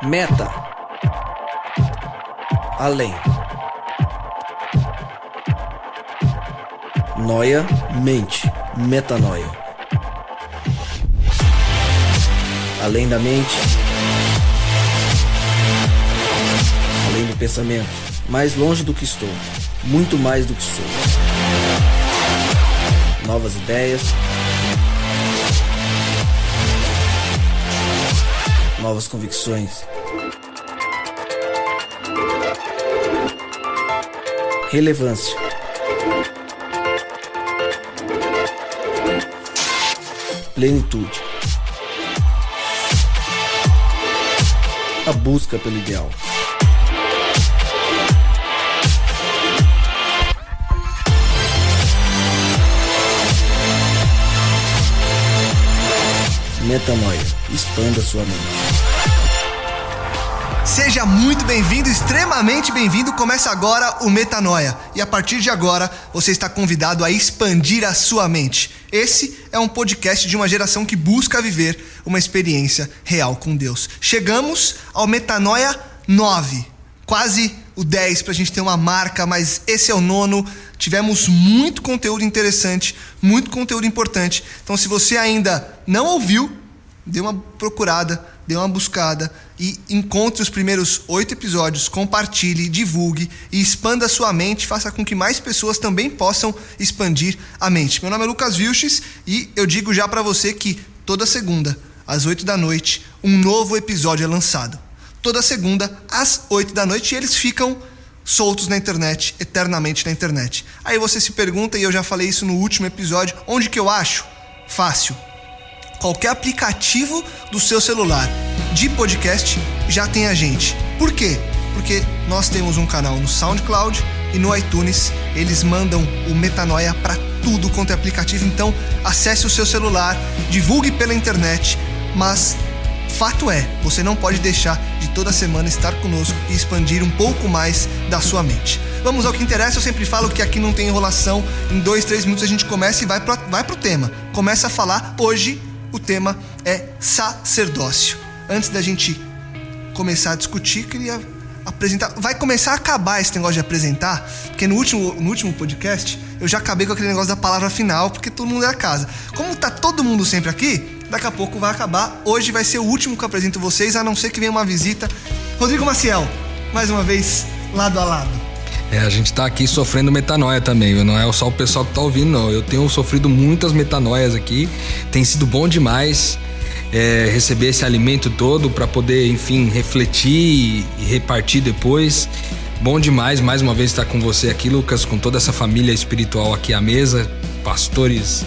Meta. Além. Noia, mente, metanoia. Além da mente, além do pensamento, mais longe do que estou, muito mais do que sou. Novas ideias, novas convicções. Relevância. Plenitude. A busca pelo ideal. Metanoia. Expanda sua mente. Seja muito bem-vindo, extremamente bem-vindo. Começa agora o Metanoia. E a partir de agora, você está convidado a expandir a sua mente. Esse é um podcast de uma geração que busca viver uma experiência real com Deus. Chegamos ao Metanoia 9. Quase o 10 para a gente ter uma marca, mas esse é o 9. Tivemos muito conteúdo interessante, muito conteúdo importante. Então, se você ainda não ouviu, dê uma procurada, dê uma buscada e encontre os primeiros 8 episódios, compartilhe, divulgue e expanda a sua mente, faça com que mais pessoas também possam expandir a mente. Meu nome é Lucas Vilches e eu digo já para você que toda segunda, às 8 da noite, um novo episódio é lançado. Toda segunda, às 8 da noite, e eles ficam soltos na internet, eternamente na internet. Aí você se pergunta, e eu já falei isso no último episódio, onde que eu acho? Fácil. Qualquer aplicativo do seu celular de podcast já tem a gente. Por quê? Porque nós temos um canal no SoundCloud e no iTunes. Eles mandam o Metanoia para tudo quanto é aplicativo. Então, acesse o seu celular, divulgue pela internet, mas fato é, você não pode deixar de toda semana estar conosco e expandir um pouco mais da sua mente. Vamos ao que interessa. Eu sempre falo que aqui não tem enrolação. Em 2-3 minutos a gente começa e vai pro tema. Começa a falar. Hoje o tema é sacerdócio. Antes da gente começar a discutir, queria apresentar. Vai começar a acabar esse negócio de apresentar, porque no último podcast eu já acabei com aquele negócio da palavra final, porque todo mundo é a casa. Como tá todo mundo sempre aqui, daqui a pouco vai acabar. Hoje vai ser o último que eu apresento vocês, a não ser que venha uma visita. Rodrigo Maciel, mais uma vez, lado a lado. A gente tá aqui sofrendo metanoia também, viu? Não é só o pessoal que tá ouvindo, não. Eu tenho sofrido muitas metanoias aqui, tem sido bom demais receber esse alimento todo para poder, enfim, refletir e repartir depois. Bom demais, mais uma vez, estar com você aqui, Lucas, com toda essa família espiritual aqui à mesa, pastores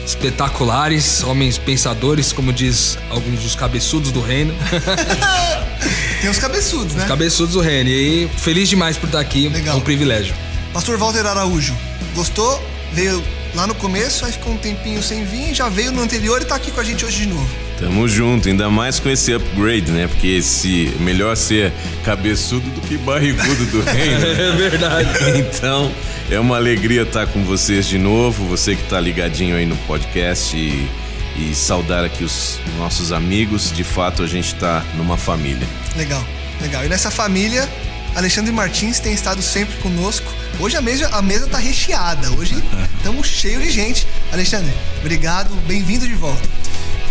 espetaculares, homens pensadores, como diz alguns dos cabeçudos do reino. Tem os cabeçudos, né? Os cabeçudos do reino. E feliz demais por estar aqui. Legal. É um privilégio. Pastor Walter Araújo, gostou? Veio lá no começo, aí ficou um tempinho sem vir, já veio no anterior e tá aqui com a gente hoje de novo. Tamo junto, ainda mais com esse upgrade, né? Porque melhor ser cabeçudo do que barrigudo do reino. É verdade. Então, é uma alegria estar com vocês de novo, você que tá ligadinho aí no podcast e saudar aqui os nossos amigos. De fato, a gente tá numa família. Legal. E nessa família, Alexandre Martins tem estado sempre conosco. Hoje a mesa tá recheada. Hoje estamos cheios de gente. Alexandre, obrigado, bem-vindo de volta.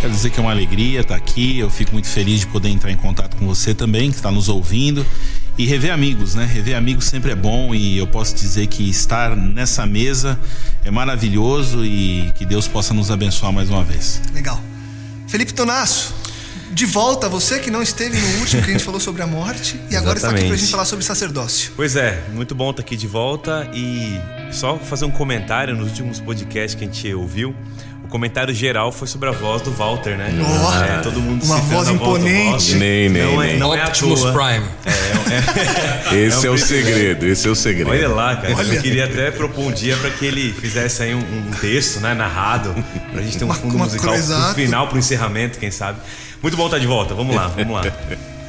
Quero dizer que é uma alegria estar aqui. Eu fico muito feliz de poder entrar em contato com você também, que está nos ouvindo. E rever amigos, né? Rever amigos sempre é bom, e eu posso dizer que estar nessa mesa é maravilhoso e que Deus possa nos abençoar mais uma vez. Legal. Felipe Tonasso, de volta, você que não esteve no último que a gente falou sobre a morte e agora está aqui pra gente falar sobre sacerdócio. Pois é, muito bom estar aqui de volta e só fazer um comentário nos últimos podcasts que a gente ouviu. O comentário geral foi sobre a voz do Walter, né? Todo mundo uma voz imponente. Não é Optimus Prime. Esse é o segredo. Olha lá, cara. Eu queria até propor um dia para que ele fizesse aí um texto, né, narrado, pra gente ter um fundo musical pro final, pro encerramento, quem sabe. Muito bom estar de volta. Vamos lá.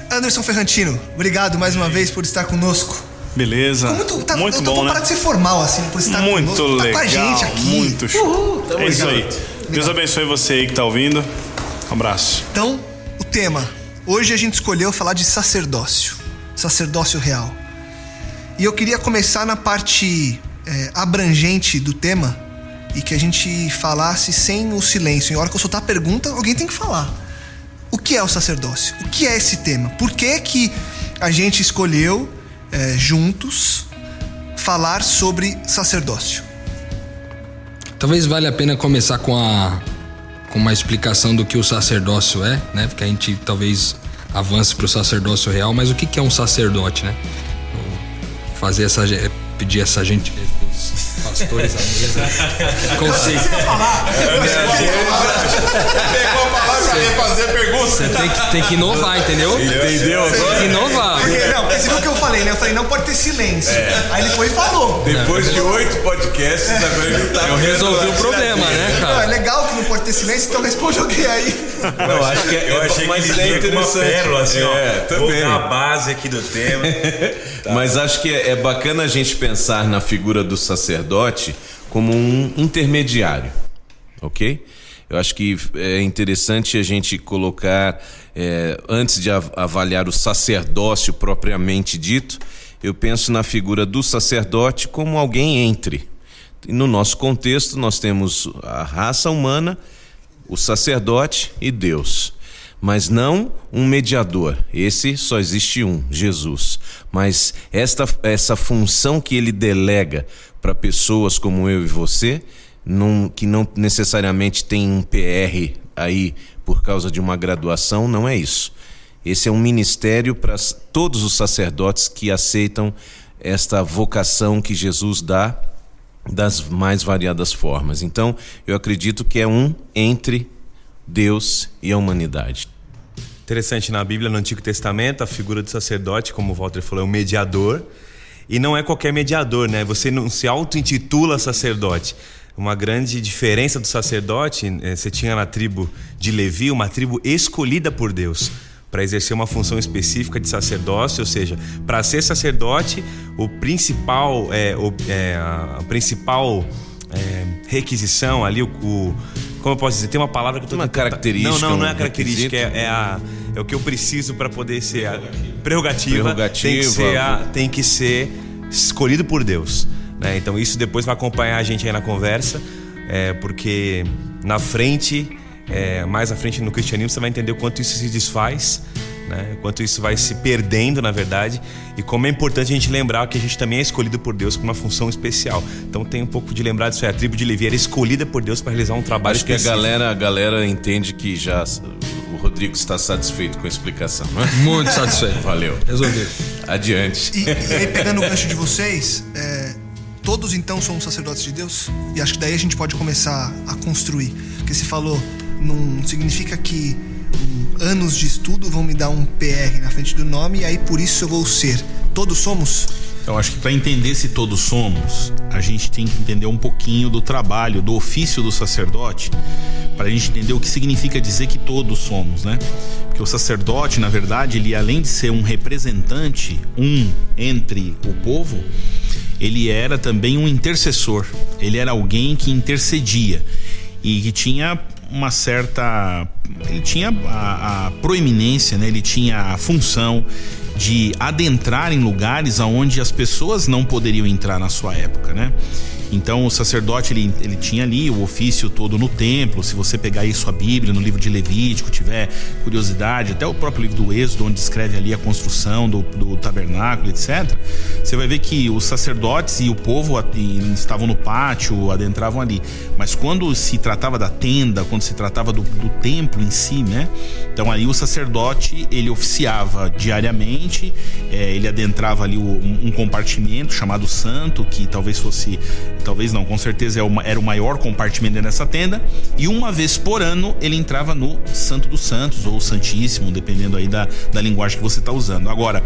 Anderson Ferrantino, obrigado mais uma vez por estar conosco. Beleza. Muito bom, né? Parar de ser formal, assim, por estar muito conosco. Legal, tá com a gente aqui. Muito show. É isso aí. Legal. Deus abençoe você aí que tá ouvindo. Um abraço. Então, o tema Hoje a gente escolheu falar de sacerdócio real. E eu queria começar na parte abrangente do tema e que a gente falasse sem o silêncio. E na hora que eu soltar a pergunta, alguém tem que falar. O que é o sacerdócio? O que é esse tema? Por que a gente escolheu juntos falar sobre sacerdócio? Talvez valha a pena começar com uma explicação do que o sacerdócio é, né? Porque a gente talvez avance para o sacerdócio real, mas o que é um sacerdote, né? Pedir essa gentileza dos pastores à mesa. Conceito. Pegou a palavra pra fazer a pergunta. Você tem que inovar, entendeu? Entendeu? Tem que inovar. Porque você viu o que eu falei, né? Eu falei, não pode ter silêncio. Aí ele foi e falou. Depois de 8 podcasts, agora ele tá. Eu resolvi o problema, né, Não, cara? é legal que não pode ter silêncio, então responde alguém aí. Não, acho que Eu achei que ele veio com uma pérola, assim, ó. Vou dar a base aqui do tema. Mas acho que é bacana a gente pensar na figura do sacerdote como um intermediário, ok? Eu acho que é interessante a gente colocar, antes de avaliar o sacerdócio propriamente dito, eu penso na figura do sacerdote como alguém entre. E no nosso contexto, nós temos a raça humana, o sacerdote e Deus. Mas não um mediador. Esse só existe um, Jesus. Mas essa função que ele delega para pessoas como eu e você, que não necessariamente tem um PR aí por causa de uma graduação, não é isso. Esse é um ministério para todos os sacerdotes que aceitam esta vocação que Jesus dá das mais variadas formas. Então, eu acredito que é um entre Deus e a humanidade. Interessante, na Bíblia, no Antigo Testamento, a figura do sacerdote, como o Walter falou, é um mediador. E não é qualquer mediador, né? Você não se auto-intitula sacerdote. Uma grande diferença do sacerdote, você tinha na tribo de Levi, uma tribo escolhida por Deus para exercer uma função específica de sacerdócio, ou seja, para ser sacerdote, a principal requisição ali, como eu posso dizer, tem uma palavra que eu tô uma característica. Não é a característica, é o que eu preciso para poder ser a prerrogativa. Tem que ser escolhido por Deus, né? Então isso depois vai acompanhar a gente aí na conversa, porque mais à frente no cristianismo você vai entender o quanto isso se desfaz, né? O quanto isso vai se perdendo, na verdade, e como é importante a gente lembrar que a gente também é escolhido por Deus para uma função especial. Então tem um pouco de lembrar disso aí. A tribo de Levi era escolhida por Deus para realizar um trabalho específico. Acho que a galera entende que já o Rodrigo está satisfeito com a explicação, não é? Muito satisfeito. Valeu. Resolvido. Adiante. E aí, pegando o gancho de vocês, todos então somos sacerdotes de Deus? E acho que daí a gente pode começar a construir. Porque você falou, não significa que anos de estudo vão me dar um PR na frente do nome e aí por isso eu vou ser. Todos somos? Eu acho que para entender se todos somos, a gente tem que entender um pouquinho do trabalho, do ofício do sacerdote, para a gente entender o que significa dizer que todos somos, né? Porque o sacerdote, na verdade, ele além de ser um representante, entre o povo, ele era também um intercessor. Ele era alguém que intercedia e que tinha uma certa... Ele tinha a proeminência, né? Ele tinha a função de adentrar em lugares aonde as pessoas não poderiam entrar na sua época, né? Então o sacerdote ele tinha ali o ofício todo no templo. Se você pegar aí sua Bíblia no livro de Levítico, tiver curiosidade, até o próprio livro do Êxodo, onde descreve ali a construção do tabernáculo, etc., você vai ver que os sacerdotes e o povo estavam no pátio, adentravam ali. Mas quando se tratava da tenda, quando se tratava do templo em si, né? Então aí o sacerdote ele oficiava diariamente, ele adentrava ali um compartimento chamado santo, que com certeza era o maior compartimento nessa tenda, e uma vez por ano ele entrava no Santo dos Santos ou Santíssimo, dependendo aí da linguagem que você está usando. Agora,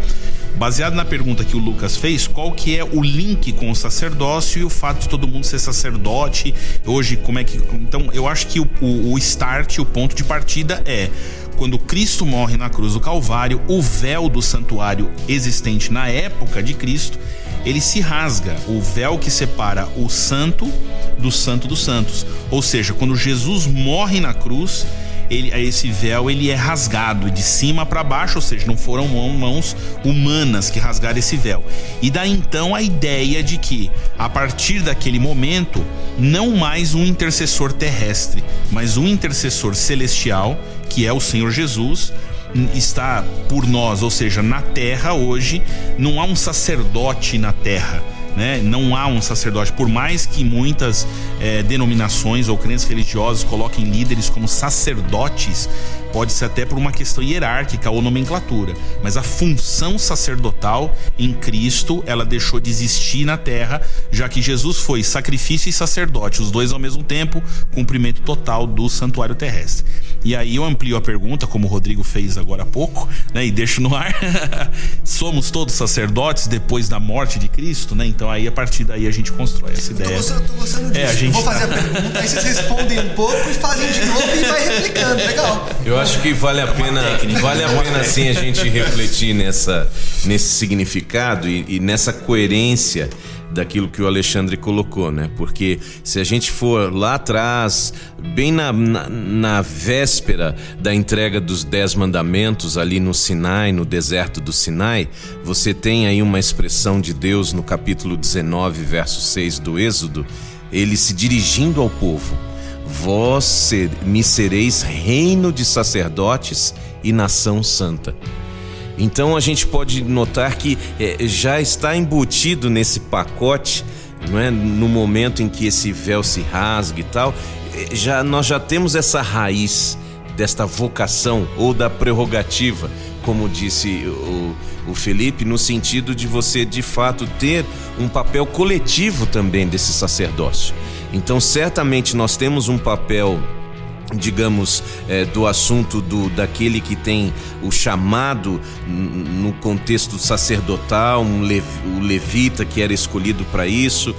baseado na pergunta que o Lucas fez, qual que é o link com o sacerdócio e o fato de todo mundo ser sacerdote hoje, como é que... Então eu acho que o start, o ponto de partida é quando Cristo morre na cruz do Calvário, o véu do santuário existente na época de Cristo, ele se rasga, o véu que separa o santo dos santos. Ou seja, quando Jesus morre na cruz, esse véu ele é rasgado de cima para baixo, ou seja, não foram mãos humanas que rasgaram esse véu. E daí então a ideia de que a partir daquele momento não mais um intercessor terrestre, mas um intercessor celestial, que é o Senhor Jesus, está por nós, ou seja, na terra hoje não há um sacerdote na terra, né? Não há um sacerdote, por mais que muitas denominações ou crenças religiosas coloquem líderes como sacerdotes, pode ser até por uma questão hierárquica ou nomenclatura, mas a função sacerdotal em Cristo, ela deixou de existir na terra, já que Jesus foi sacrifício e sacerdote, os dois ao mesmo tempo, cumprimento total do santuário terrestre. E aí eu amplio a pergunta, como o Rodrigo fez agora há pouco, né, e deixo no ar. Somos todos sacerdotes depois da morte de Cristo, né? Então aí a partir daí a gente constrói essa ideia. Tô gostando disso. Eu vou fazer a pergunta, aí vocês respondem um pouco e fazem de novo e vai replicando. Legal. Eu acho que vale a pena sim a gente refletir nesse significado e nessa coerência daquilo que o Alexandre colocou, né? Porque se a gente for lá atrás, bem na véspera da entrega dos 10 mandamentos ali no Sinai, no deserto do Sinai, você tem aí uma expressão de Deus no capítulo 19, verso 6 do Êxodo, ele se dirigindo ao povo: vós me sereis reino de sacerdotes e nação santa. Então a gente pode notar que já está embutido nesse pacote, não é? No momento em que esse véu se rasga e tal, nós já temos essa raiz desta vocação ou da prerrogativa, como disse o Felipe, no sentido de você de fato ter um papel coletivo também desse sacerdócio. Então certamente nós temos um papel, digamos, do assunto daquele que tem o chamado no contexto sacerdotal, o levita que era escolhido para isso,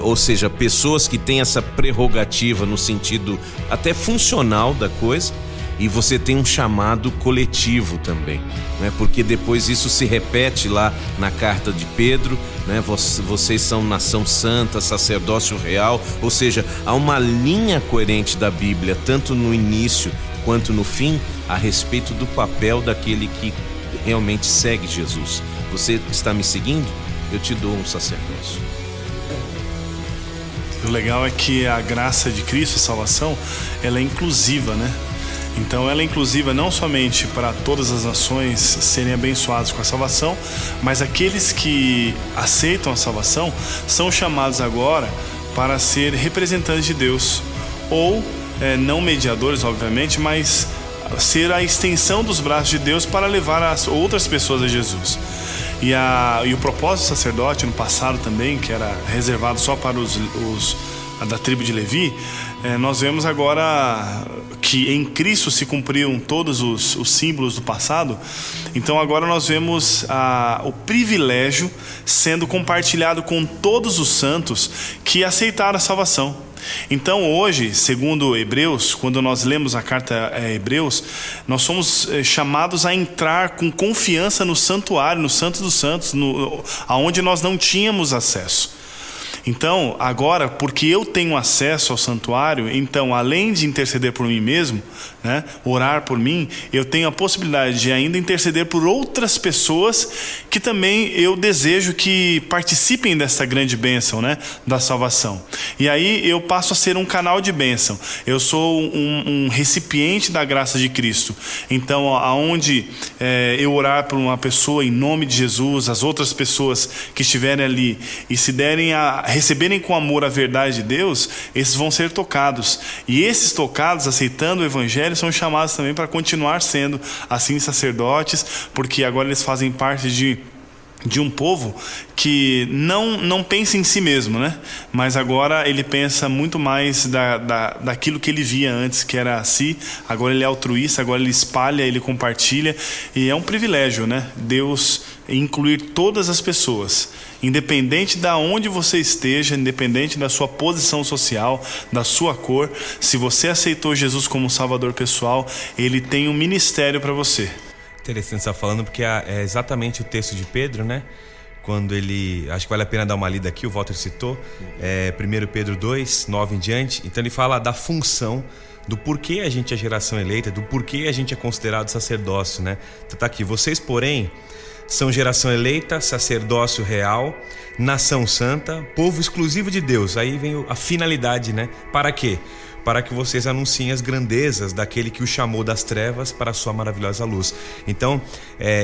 ou seja, pessoas que têm essa prerrogativa no sentido até funcional da coisa. E você tem um chamado coletivo também, né? Porque depois isso se repete lá na carta de Pedro, né? Vocês são nação santa, sacerdócio real, ou seja, há uma linha coerente da Bíblia, tanto no início quanto no fim, a respeito do papel daquele que realmente segue Jesus. Você está me seguindo? Eu te dou um sacerdócio. O legal é que a graça de Cristo, a salvação, ela é inclusiva, né? Então ela é inclusiva não somente para todas as nações serem abençoadas com a salvação, mas aqueles que aceitam a salvação são chamados agora para ser representantes de Deus, ou não mediadores, obviamente, mas ser a extensão dos braços de Deus para levar as outras pessoas a Jesus. E o propósito do sacerdote no passado também, que era reservado só para os da tribo de Levi, nós vemos agora que em Cristo se cumpriram todos os símbolos do passado. Então agora nós vemos o privilégio sendo compartilhado com todos os santos que aceitaram a salvação. Então hoje, segundo Hebreus, quando nós lemos a carta a Hebreus, nós somos chamados a entrar com confiança no santuário, no Santo dos Santos, aonde nós não tínhamos acesso. Então, agora, porque eu tenho acesso ao santuário, então, além de interceder por mim mesmo, né, orar por mim, eu tenho a possibilidade de ainda interceder por outras pessoas que também eu desejo que participem dessa grande bênção, né, da salvação. E aí eu passo a ser um canal de bênção. Eu sou um recipiente da graça de Cristo. Então, aonde eu orar por uma pessoa em nome de Jesus, as outras pessoas que estiverem ali e se derem receberem com amor a verdade de Deus, esses vão ser tocados. E esses tocados, aceitando o Evangelho, são chamados também para continuar sendo assim sacerdotes, porque agora eles fazem parte de um povo que não pensa em si mesmo, né? Mas agora ele pensa muito mais daquilo que ele via antes, que era si. Agora ele é altruísta, agora ele espalha, ele compartilha. E é um privilégio, né? Deus incluir todas as pessoas, independente de onde você esteja, independente da sua posição social, da sua cor. Se você aceitou Jesus como Salvador pessoal, Ele tem um ministério para você. Interessante você estar falando, porque é exatamente o texto de Pedro, né? quando ele... Acho que vale a pena dar uma lida aqui, o Walter citou, 1 Pedro 2, 9 em diante. Então ele fala da função, do porquê a gente é geração eleita, do porquê a gente é considerado sacerdócio, né? Então tá aqui, vocês, porém, são geração eleita, sacerdócio real, nação santa, povo exclusivo de Deus. Aí vem a finalidade, né? Para quê? Para que vocês anunciem as grandezas daquele que o chamou das trevas para a sua maravilhosa luz. Então,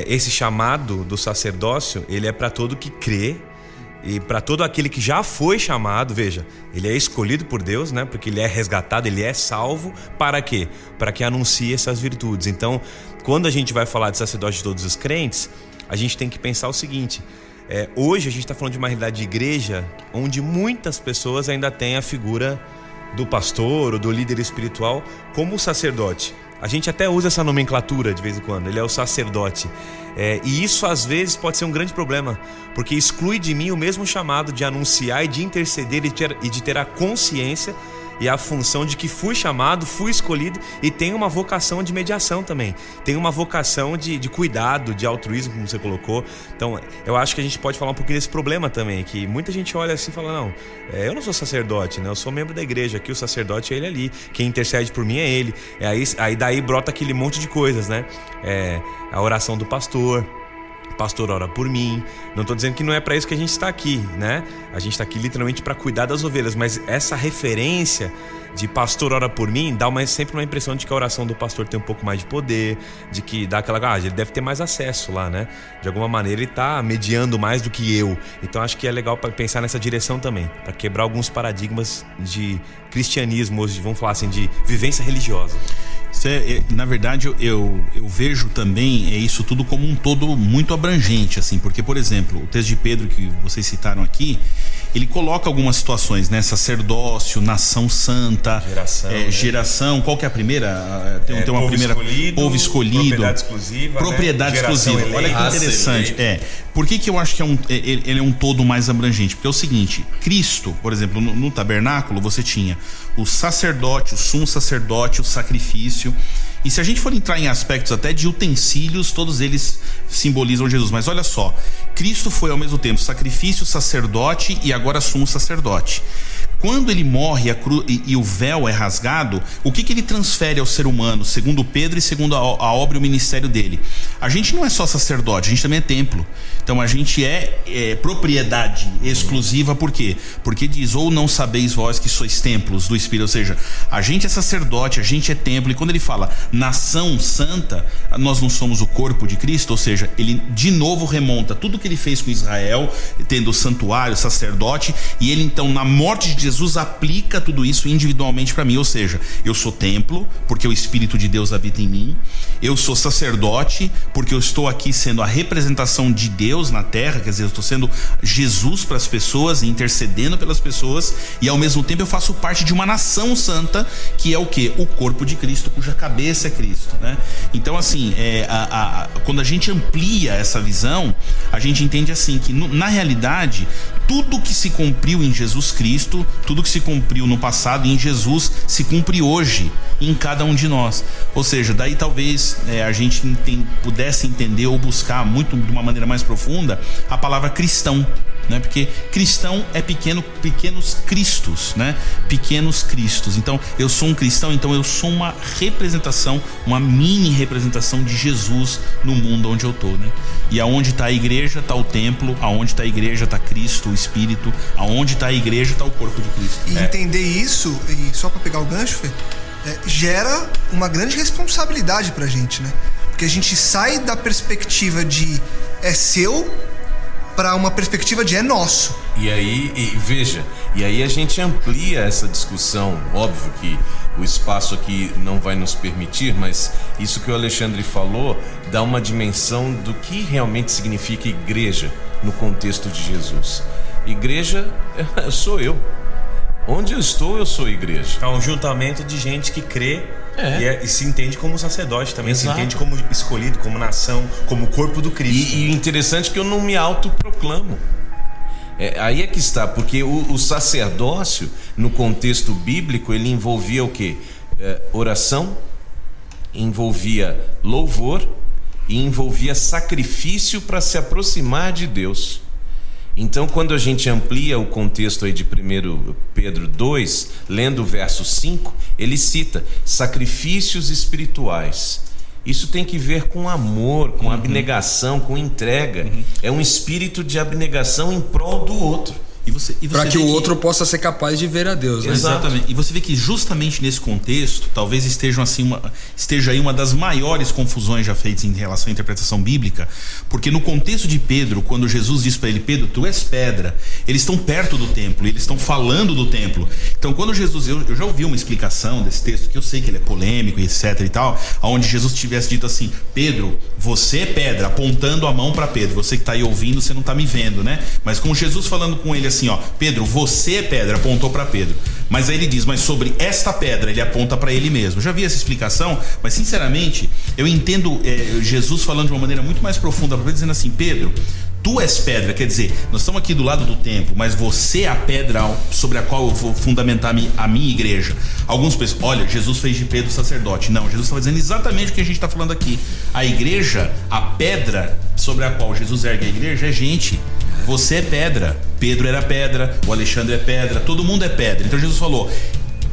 esse chamado do sacerdócio, ele é para todo que crê, e para todo aquele que já foi chamado. Veja, ele é escolhido por Deus, né? Porque ele é resgatado, ele é salvo. Para quê? Para que anuncie essas virtudes. Então, quando a gente vai falar de sacerdócio de todos os crentes, a gente tem que pensar o seguinte: hoje a gente está falando de uma realidade de igreja onde muitas pessoas ainda têm a figura do pastor ou do líder espiritual como o sacerdote. A gente até usa essa nomenclatura de vez em quando, ele é o sacerdote. E isso às vezes pode ser um grande problema, porque exclui de mim o mesmo chamado de anunciar e de interceder e de ter a consciência e a função de que fui chamado, fui escolhido, e tem uma vocação de mediação também. Tem uma vocação de cuidado, de altruísmo, como você colocou. Então, eu acho que a gente pode falar um pouquinho desse problema também, que muita gente olha assim e fala, não, eu não sou sacerdote, né? Eu sou membro da igreja, aqui o sacerdote é ele ali, quem intercede por mim é ele. Aí daí brota aquele monte de coisas, né? A oração do pastor ora por mim. Não estou dizendo que não é para isso que a gente está aqui, né? A gente está aqui literalmente para cuidar das ovelhas, mas essa referência de pastor ora por mim dá sempre uma impressão de que a oração do pastor tem um pouco mais de poder, de que dá aquela... ele deve ter mais acesso lá, né? De alguma maneira ele está mediando mais do que eu. Então acho que é legal para pensar nessa direção também, para quebrar alguns paradigmas de cristianismo, hoje, vamos falar assim, de vivência religiosa. Na verdade, eu vejo também isso tudo como um todo muito abrangente, assim, porque, por exemplo, o texto de Pedro que vocês citaram aqui, ele coloca algumas situações, né? Sacerdócio, nação santa, geração. Qual que é a primeira? Tem uma povo primeira. Escolhido, povo escolhido. Propriedade exclusiva. Né? Olha que interessante. Por que eu acho que ele é um todo mais abrangente? Porque é o seguinte: Cristo, por exemplo, no tabernáculo você tinha o sacerdote, o sumo sacerdote, o sacrifício. E se a gente for entrar em aspectos até de utensílios, todos eles simbolizam Jesus. Mas olha só, Cristo foi ao mesmo tempo sacrifício, sacerdote e agora sumo sacerdote. Quando ele morre e o véu é rasgado, o que ele transfere ao ser humano, segundo Pedro e segundo a obra e o ministério dele? A gente não é só sacerdote, a gente também é templo. Então a gente é propriedade exclusiva. Por quê? Porque diz, ou não sabeis vós que sois templos do Espírito. Ou seja, a gente é sacerdote, a gente é templo. E quando ele fala nação santa, nós não somos o corpo de Cristo. Ou seja, ele de novo remonta tudo que ele fez com Israel, tendo o santuário, o sacerdote. E ele então, na morte de Jesus, aplica tudo isso individualmente para mim. Ou seja, eu sou templo porque o Espírito de Deus habita em mim. Eu sou sacerdote porque eu estou aqui sendo a representação de Deus na terra. Quer dizer, eu estou sendo Jesus para as pessoas e intercedendo pelas pessoas. E ao mesmo tempo eu faço parte de uma nação santa, que é o quê? O corpo de Cristo, cuja cabeça é Cristo, né? Então assim, quando a gente amplia essa visão, a gente entende assim que na realidade tudo que se cumpriu em Jesus Cristo, tudo que se cumpriu no passado em Jesus, se cumpre hoje em cada um de nós. Ou seja, daí talvez a gente pudesse entender ou buscar muito de uma maneira mais profunda a palavra cristão, né? Porque cristão é pequenos cristos, né? Pequenos cristos. Então eu sou um cristão, então eu sou uma representação, uma mini representação de Jesus no mundo onde eu estou, né? E aonde está a igreja está o templo, aonde está a igreja está Cristo, o Espírito, aonde está a igreja está o corpo de Cristo. E entender isso, e só para pegar o gancho, Fê, gera uma grande responsabilidade pra gente, né? Porque a gente sai da perspectiva de é seu para uma perspectiva de é nosso. E aí a gente amplia essa discussão. Óbvio que o espaço aqui não vai nos permitir, mas isso que o Alexandre falou dá uma dimensão do que realmente significa igreja no contexto de Jesus. Igreja sou eu. Onde eu estou, eu sou igreja. É um juntamento de gente que crê e se entende como sacerdote também. Exato. Se entende como escolhido, como nação, como corpo do Cristo. E interessante que eu não me autoproclamo. Aí é que está, porque o sacerdócio, no contexto bíblico, ele envolvia o quê? Oração, envolvia louvor e envolvia sacrifício para se aproximar de Deus. Então, quando a gente amplia o contexto aí de 1 Pedro 2, lendo o verso 5, ele cita sacrifícios espirituais. Isso tem que ver com amor, com abnegação, com entrega. É um espírito de abnegação em prol do outro. Para que o outro possa ser capaz de ver a Deus, né? Exatamente. E você vê que justamente nesse contexto, talvez esteja aí uma das maiores confusões já feitas em relação à interpretação bíblica, porque no contexto de Pedro, quando Jesus diz para ele: Pedro, tu és pedra, eles estão perto do templo, eles estão falando do templo. Então, quando Jesus, eu já ouvi uma explicação desse texto, que eu sei que ele é polêmico e etc e tal, onde Jesus tivesse dito assim: Pedro, você é pedra, apontando a mão para Pedro. Você que está aí ouvindo, você não está me vendo, né? Mas com Jesus falando com ele assim, ó: Pedro, você é pedra, apontou para Pedro. Mas aí ele diz: mas sobre esta pedra, ele aponta para ele mesmo. Já vi essa explicação, mas sinceramente eu entendo Jesus falando de uma maneira muito mais profunda para Pedro, dizendo assim: Pedro, tu és pedra, quer dizer, nós estamos aqui do lado do templo, mas você é a pedra sobre a qual eu vou fundamentar a minha igreja. Alguns pensam: olha, Jesus fez de Pedro sacerdote. Não, Jesus estava dizendo exatamente o que a gente está falando aqui. A igreja, a pedra sobre a qual Jesus ergue a igreja é gente. Você é pedra, Pedro era pedra, o Alexandre é pedra, todo mundo é pedra. Então Jesus falou: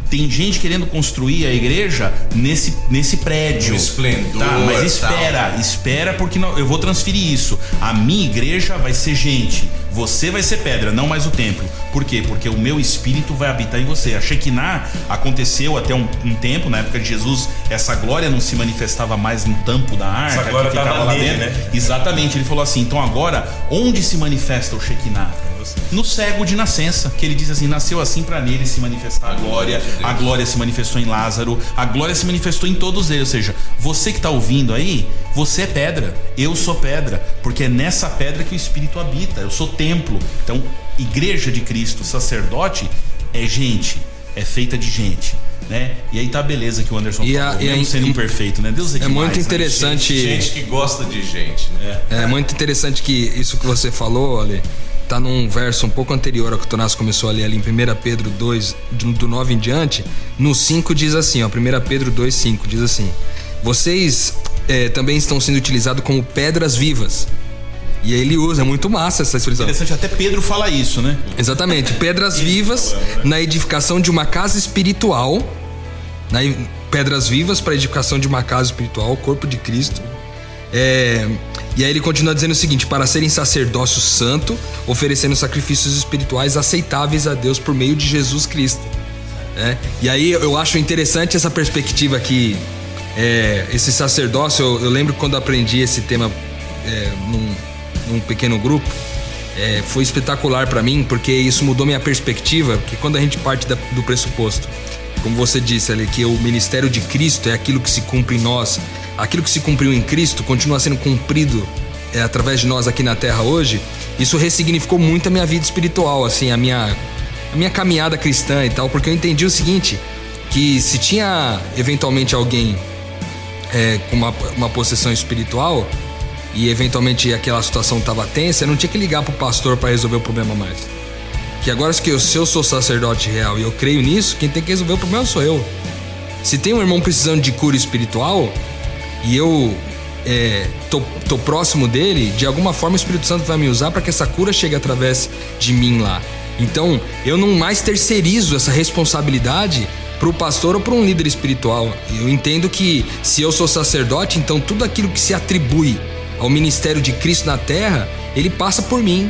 tem gente querendo construir a igreja nesse prédio. Um esplendor. Tá, mas espera porque eu vou transferir isso. A minha igreja vai ser gente. Você vai ser pedra, não mais o templo. Por quê? Porque o meu espírito vai habitar em você. A Shekinah aconteceu até um tempo, na época de Jesus, essa glória não se manifestava mais no tampo da arca. Essa glória estava lá dentro, né? Exatamente, ele falou assim: então agora, onde se manifesta o Shekinah? No cego de nascença, que ele diz assim: nasceu assim para nele se manifestar a glória. A glória se manifestou em Lázaro, a glória se manifestou em todos eles. Ou seja, você que está ouvindo aí, você é pedra, eu sou pedra, porque é nessa pedra que o Espírito habita. Eu sou templo. Então, igreja de Cristo, sacerdote, é gente, é feita de gente, né? E aí tá a beleza que o Anderson falou, mesmo sendo imperfeito, né? Deus é demais, muito interessante, né? Gente que gosta de gente, né? É muito interessante que isso que você falou, Ale, tá num verso um pouco anterior ao que o Tonás começou a ler ali em 1 Pedro 2, do 9 em diante. No 5 diz assim, ó, 1 Pedro 2, 5 diz assim: vocês também estão sendo utilizados como pedras vivas. E aí ele usa, é muito massa essa expressão. Interessante, até Pedro fala isso, né? Exatamente, pedras vivas na edificação de uma casa espiritual, pedras vivas para a edificação de uma casa espiritual, o corpo de Cristo. E aí ele continua dizendo o seguinte: para serem sacerdócio santo, oferecendo sacrifícios espirituais aceitáveis a Deus por meio de Jesus Cristo. E aí eu acho interessante essa perspectiva aqui, esse sacerdócio. Eu lembro quando aprendi esse tema num pequeno grupo, foi espetacular para mim, porque isso mudou minha perspectiva. Porque quando a gente parte do pressuposto, como você disse ali, que o ministério de Cristo é aquilo que se cumpre em nós, aquilo que se cumpriu em Cristo continua sendo cumprido através de nós aqui na Terra hoje. Isso ressignificou muito a minha vida espiritual, assim, a minha caminhada cristã e tal, porque eu entendi o seguinte: que se tinha eventualmente alguém com uma possessão espiritual e eventualmente aquela situação estava tensa, eu não tinha que ligar pro pastor para resolver o problema mais. Que agora se eu sou sacerdote real e eu creio nisso, quem tem que resolver o problema sou eu. Se tem um irmão precisando de cura espiritual e eu tô próximo dele, de alguma forma o Espírito Santo vai me usar para que essa cura chegue através de mim lá. Então eu não mais terceirizo essa responsabilidade pro pastor ou para um líder espiritual. Eu entendo que se eu sou sacerdote, então tudo aquilo que se atribui ao ministério de Cristo na terra, ele passa por mim.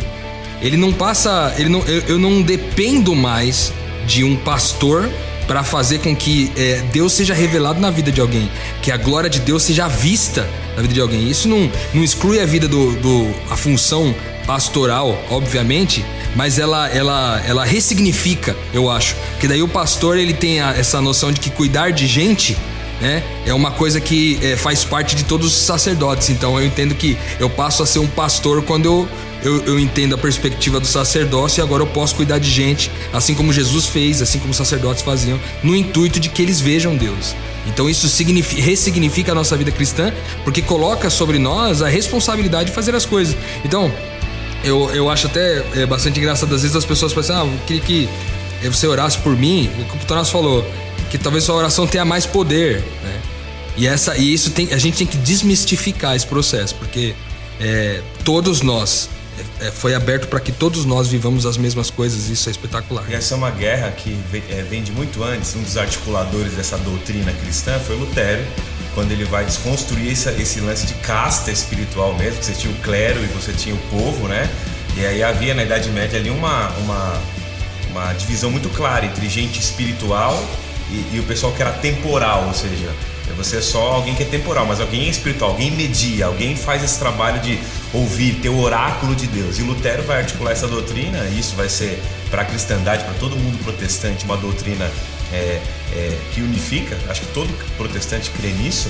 Eu não dependo mais de um pastor para fazer com que Deus seja revelado na vida de alguém, que a glória de Deus seja vista na vida de alguém. Isso não exclui a vida a função pastoral, obviamente, mas ela ressignifica, eu acho. Porque daí o pastor, ele tem essa noção de que cuidar de gente, né, é uma coisa que faz parte de todos os sacerdotes. Então eu entendo que eu passo a ser um pastor quando eu entendo a perspectiva do sacerdócio, e agora eu posso cuidar de gente, assim como Jesus fez, assim como os sacerdotes faziam, no intuito de que eles vejam Deus. Então isso ressignifica a nossa vida cristã, porque coloca sobre nós a responsabilidade de fazer as coisas. Então eu acho até bastante engraçado, às vezes as pessoas pensam: eu queria que você orasse por mim. O que o Tonás falou, que talvez sua oração tenha mais poder, né? E isso a gente tem que desmistificar esse processo, porque todos nós foi aberto para que todos nós vivamos as mesmas coisas. Isso é espetacular. E essa é uma guerra que vem de muito antes. Um dos articuladores dessa doutrina cristã foi Lutero, quando ele vai desconstruir esse lance de casta espiritual mesmo, que você tinha o clero e você tinha o povo, né? E aí havia na Idade Média ali uma divisão muito clara entre gente espiritual e o pessoal que era temporal, ou seja, você é só alguém que é temporal, mas alguém é espiritual, alguém media, alguém faz esse trabalho de ouvir, ter o oráculo de Deus. E Lutero vai articular essa doutrina, e isso vai ser para a cristandade, para todo mundo protestante, uma doutrina que unifica. Acho que todo protestante crê nisso.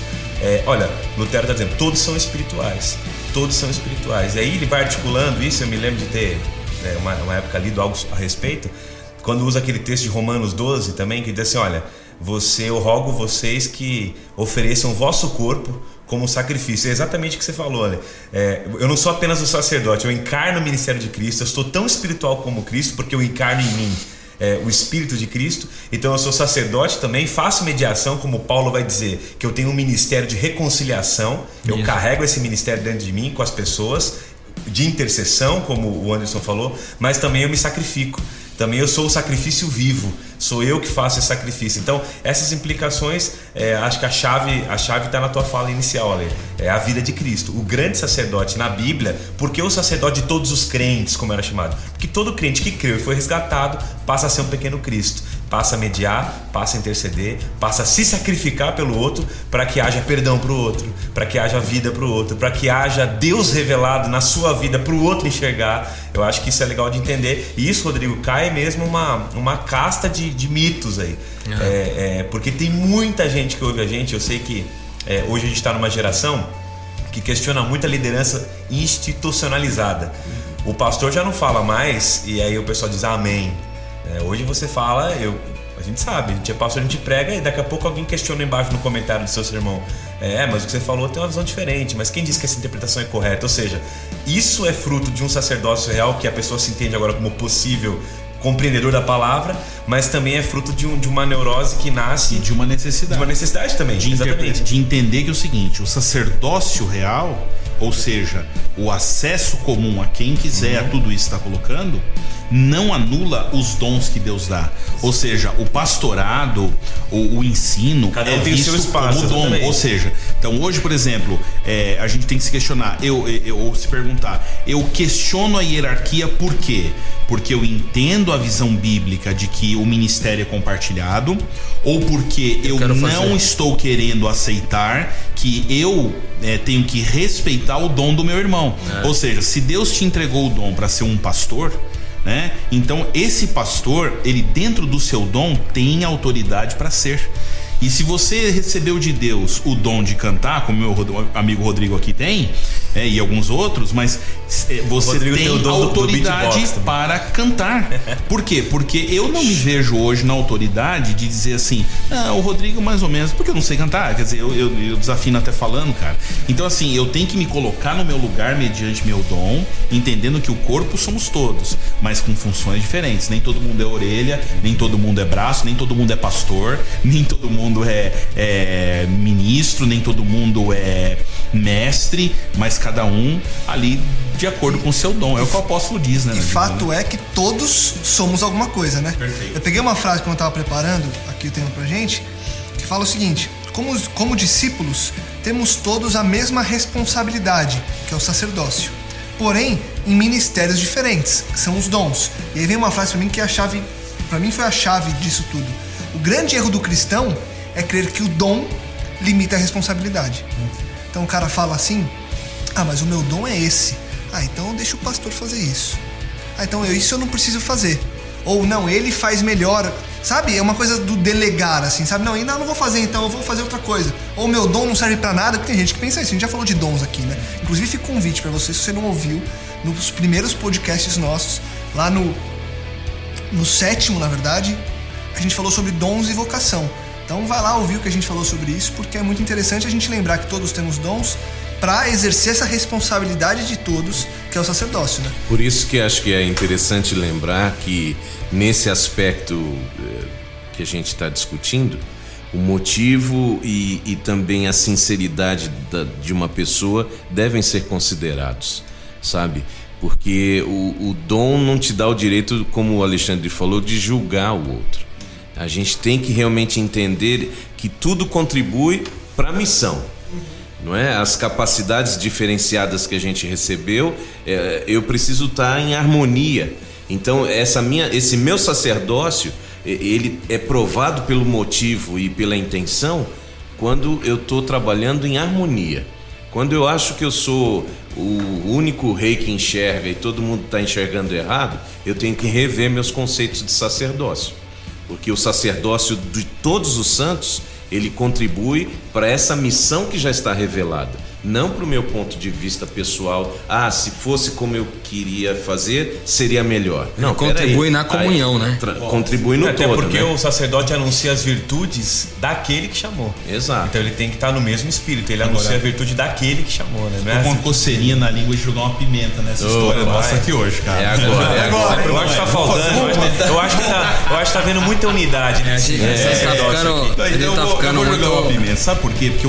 Olha, Lutero está dizendo, todos são espirituais, todos são espirituais. E aí ele vai articulando isso. Eu me lembro de ter uma época lido algo a respeito, quando usa aquele texto de Romanos 12 também, que diz assim, olha, eu rogo vocês que ofereçam o vosso corpo como sacrifício. É exatamente o que você falou, olha. Eu não sou apenas o sacerdote, eu encarno o ministério de Cristo, eu estou tão espiritual como Cristo, porque eu encarno em mim o Espírito de Cristo. Então eu sou sacerdote também, faço mediação, como Paulo vai dizer, que eu tenho um ministério de reconciliação. Eu carrego esse ministério dentro de mim com as pessoas, de intercessão, como o Anderson falou, mas também eu me sacrifico. Também eu sou o sacrifício vivo, sou eu que faço esse sacrifício. Então, essas implicações, acho que a chave está na tua fala inicial, Ale. É a vida de Cristo, o grande sacerdote na Bíblia. Porque o sacerdote de todos os crentes, como era chamado? Porque todo crente que creu e foi resgatado passa a ser um pequeno Cristo, passa a mediar, passa a interceder, passa a se sacrificar pelo outro, para que haja perdão para o outro, para que haja vida para o outro, para que haja Deus revelado na sua vida para o outro enxergar. Eu acho que isso é legal de entender. E isso, Rodrigo, cai mesmo uma casta de mitos aí. Porque tem muita gente que ouve a gente. Eu sei que hoje a gente está numa geração que questiona muito a liderança institucionalizada. O pastor já não fala mais, e aí o pessoal diz amém. Hoje você fala, a gente sabe, a gente é pastor, a gente prega, e daqui a pouco alguém questiona embaixo no comentário do seu sermão. Mas o que você falou tem uma visão diferente, mas quem disse que essa interpretação é correta? Ou seja, isso é fruto de um sacerdócio real, que a pessoa se entende agora como possível compreendedor da palavra, mas também é fruto de uma neurose que nasce... E de uma necessidade. De uma necessidade também, exatamente. De entender que é o seguinte, o sacerdócio real, ou seja, o acesso comum a quem quiser a tudo isso que está colocando, não anula os dons que Deus dá. Ou seja, o pastorado, o ensino Cada um tem visto seu espaço, como dom. Exatamente. Ou seja, então hoje, por exemplo, a gente tem que se questionar, ou se perguntar, eu questiono a hierarquia por quê? Porque eu entendo a visão bíblica de que o ministério é compartilhado, ou porque eu não estou querendo aceitar que eu tenho que respeitar o dom do meu irmão. Ou seja, se Deus te entregou o dom para ser um pastor, né? Então esse pastor, ele dentro do seu dom tem autoridade para ser. E se você recebeu de Deus o dom de cantar, como meu amigo Rodrigo aqui tem, e alguns outros, mas você tem autoridade para cantar. Por quê? Porque eu não me vejo hoje na autoridade de dizer assim, o Rodrigo mais ou menos, porque eu não sei cantar, quer dizer, eu desafino até falando, cara. Então assim, eu tenho que me colocar no meu lugar mediante meu dom, entendendo que o corpo somos todos, mas com funções diferentes. Nem todo mundo é orelha, nem todo mundo é braço, nem todo mundo é pastor, nem todo mundo é ministro, nem todo mundo é mestre, mas cada um ali de acordo com o seu dom. É o que o apóstolo diz, né? E fato é que todos somos alguma coisa, né? Perfeito. Eu peguei uma frase quando eu estava preparando aqui o tema pra gente, que fala o seguinte: como discípulos, temos todos a mesma responsabilidade, que é o sacerdócio, porém em ministérios diferentes, que são os dons. E aí vem uma frase pra mim que é a chave, pra mim foi a chave disso tudo. O grande erro do cristão é crer que o dom limita a responsabilidade. Então o cara fala assim, mas o meu dom é esse. Então deixa o pastor fazer isso. Então isso eu não preciso fazer. Ou não, ele faz melhor. Sabe? É uma coisa do delegar, assim, sabe? Não vou fazer, então eu vou fazer outra coisa. Ou meu dom não serve pra nada, porque tem gente que pensa isso. A gente já falou de dons aqui, né? Inclusive fica um convite pra você, se você não ouviu, nos primeiros podcasts nossos, lá no 7º, na verdade, a gente falou sobre dons e vocação. Então vai lá ouvir o que a gente falou sobre isso, porque é muito interessante a gente lembrar que todos temos dons para exercer essa responsabilidade de todos, que é o sacerdócio, né? Por isso que acho que é interessante lembrar que nesse aspecto que a gente está discutindo, o motivo e também a sinceridade de uma pessoa devem ser considerados, sabe? Porque o dom não te dá o direito, como o Alexandre falou, de julgar o outro. A gente tem que realmente entender que tudo contribui para a missão. Não é? As capacidades diferenciadas que a gente recebeu, eu preciso estar em harmonia. Então esse meu sacerdócio, ele é provado pelo motivo e pela intenção quando eu estou trabalhando em harmonia. Quando eu acho que eu sou o único rei que enxerga e todo mundo está enxergando errado, eu tenho que rever meus conceitos de sacerdócio. Porque o sacerdócio de todos os santos, ele contribui para essa missão que já está revelada. Não para o meu ponto de vista pessoal, se fosse como eu queria fazer, seria melhor. Não, contribui na comunhão, né? Contribui no até todo, porque né? o sacerdote anuncia as virtudes daquele que chamou. Exato. Então ele tem que estar no mesmo espírito, ele anuncia a virtude daquele que chamou, né? Não é uma coceirinha na língua de jogar uma pimenta nessa história nossa aqui hoje, cara. É agora. Eu acho que tá faltando. Eu acho que tá vendo muita unidade, né? A gente tá ficando eu vou muito... jogar uma pimenta, sabe por quê? Porque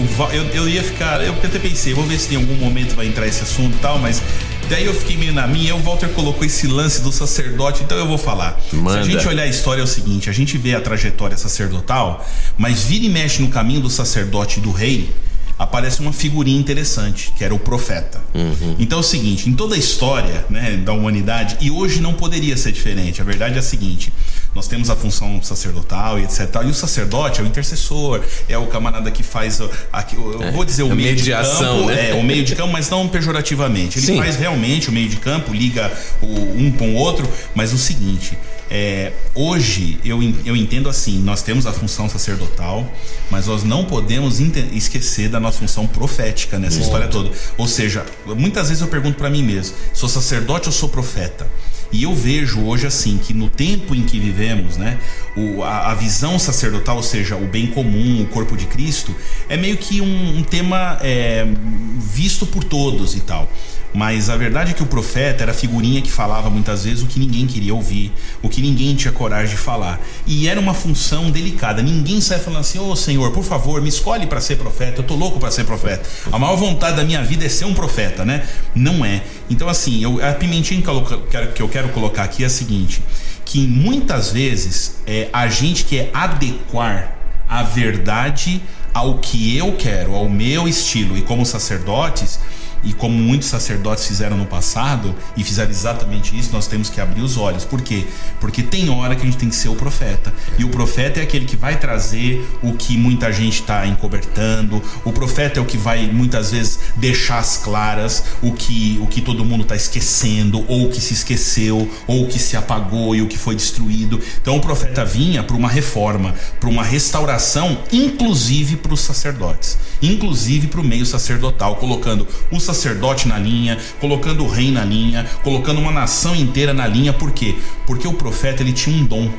eu ia ficar, eu até pensei, vou ver se em algum momento vai entrar esse assunto e tal, mas daí eu fiquei meio na minha. O Walter colocou esse lance do sacerdote, então eu vou falar. Manda. Se a gente olhar a história, é o seguinte: a gente vê a trajetória sacerdotal, mas vira e mexe no caminho do sacerdote e do rei, aparece uma figurinha interessante, que era o profeta. Então é o seguinte, em toda a história, né, da humanidade, e hoje não poderia ser diferente, a verdade é a seguinte: nós temos a função sacerdotal e etc. E o sacerdote é o intercessor, é o camarada que faz eu vou dizer o meio de campo, né? O meio de campo, mas não pejorativamente. Ele faz realmente o meio de campo, liga um com o outro, mas o seguinte, hoje eu entendo assim: nós temos a função sacerdotal, mas nós não podemos esquecer da nossa função profética nessa história toda. Ou seja, muitas vezes eu pergunto para mim mesmo: sou sacerdote ou sou profeta? E eu vejo hoje assim que no tempo em que vivemos, né, a visão sacerdotal, ou seja, o bem comum, o corpo de Cristo, é meio que um tema visto por todos e tal. Mas a verdade é que o profeta era a figurinha que falava muitas vezes o que ninguém queria ouvir, o que ninguém tinha coragem de falar. E era uma função delicada. Ninguém sai falando assim: ô Senhor, por favor, me escolhe para ser profeta, eu tô louco para ser profeta. A maior vontade da minha vida é ser um profeta, né? Não é. Então assim, a pimentinha que eu quero colocar aqui é a seguinte: que muitas vezes a gente quer adequar a verdade ao que eu quero, ao meu estilo. E como sacerdotes, e como muitos sacerdotes fizeram no passado e fizeram exatamente isso, nós temos que abrir os olhos. Por quê? Porque tem hora que a gente tem que ser o profeta. E o profeta é aquele que vai trazer o que muita gente está encobertando. O profeta é o que vai muitas vezes deixar as claras o que todo mundo está esquecendo, ou o que se esqueceu, ou o que se apagou e o que foi destruído. Então o profeta vinha para uma reforma, para uma restauração, inclusive para os sacerdotes, inclusive para o meio sacerdotal, colocando o sacerdote na linha, colocando o rei na linha, colocando uma nação inteira na linha. Por quê? Porque o profeta, ele tinha um dom.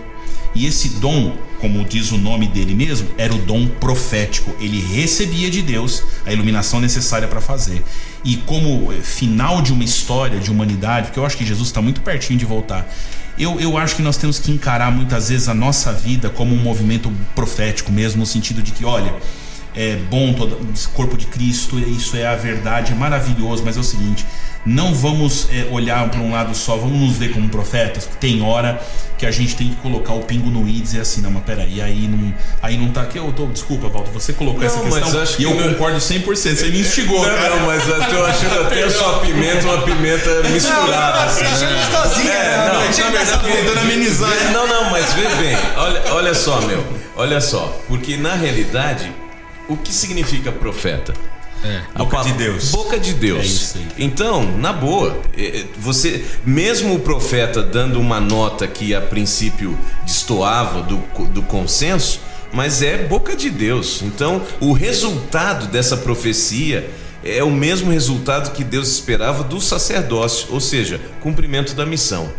E esse dom, como diz o nome dele mesmo, era o dom profético. Ele recebia de Deus a iluminação necessária para fazer. E como final de uma história de humanidade, porque eu acho que Jesus está muito pertinho de voltar, eu acho que nós temos que encarar muitas vezes a nossa vida como um movimento profético mesmo, no sentido de que, olha, é bom todo esse corpo de Cristo, isso é a verdade, é maravilhoso, mas é o seguinte: não vamos olhar para um lado só, vamos nos ver como profetas. Tem hora que a gente tem que colocar o pingo no i e dizer assim: não, mas peraí, aí não tá aqui. Desculpa, Walter, você colocou essa questão e eu concordo 100%, você me instigou, cara. Não, mas eu tô achando até só uma pimenta misturada. Você achando gostosinha, tentando amenizar. Não, mas vê bem, olha só, olha só, porque na realidade, o que significa profeta? Boca de Deus. Boca de Deus. É isso aí. Então, na boa, você, mesmo o profeta dando uma nota que a princípio destoava do consenso, mas é boca de Deus. Então, o resultado dessa profecia é o mesmo resultado que Deus esperava do sacerdócio, ou seja, cumprimento da missão.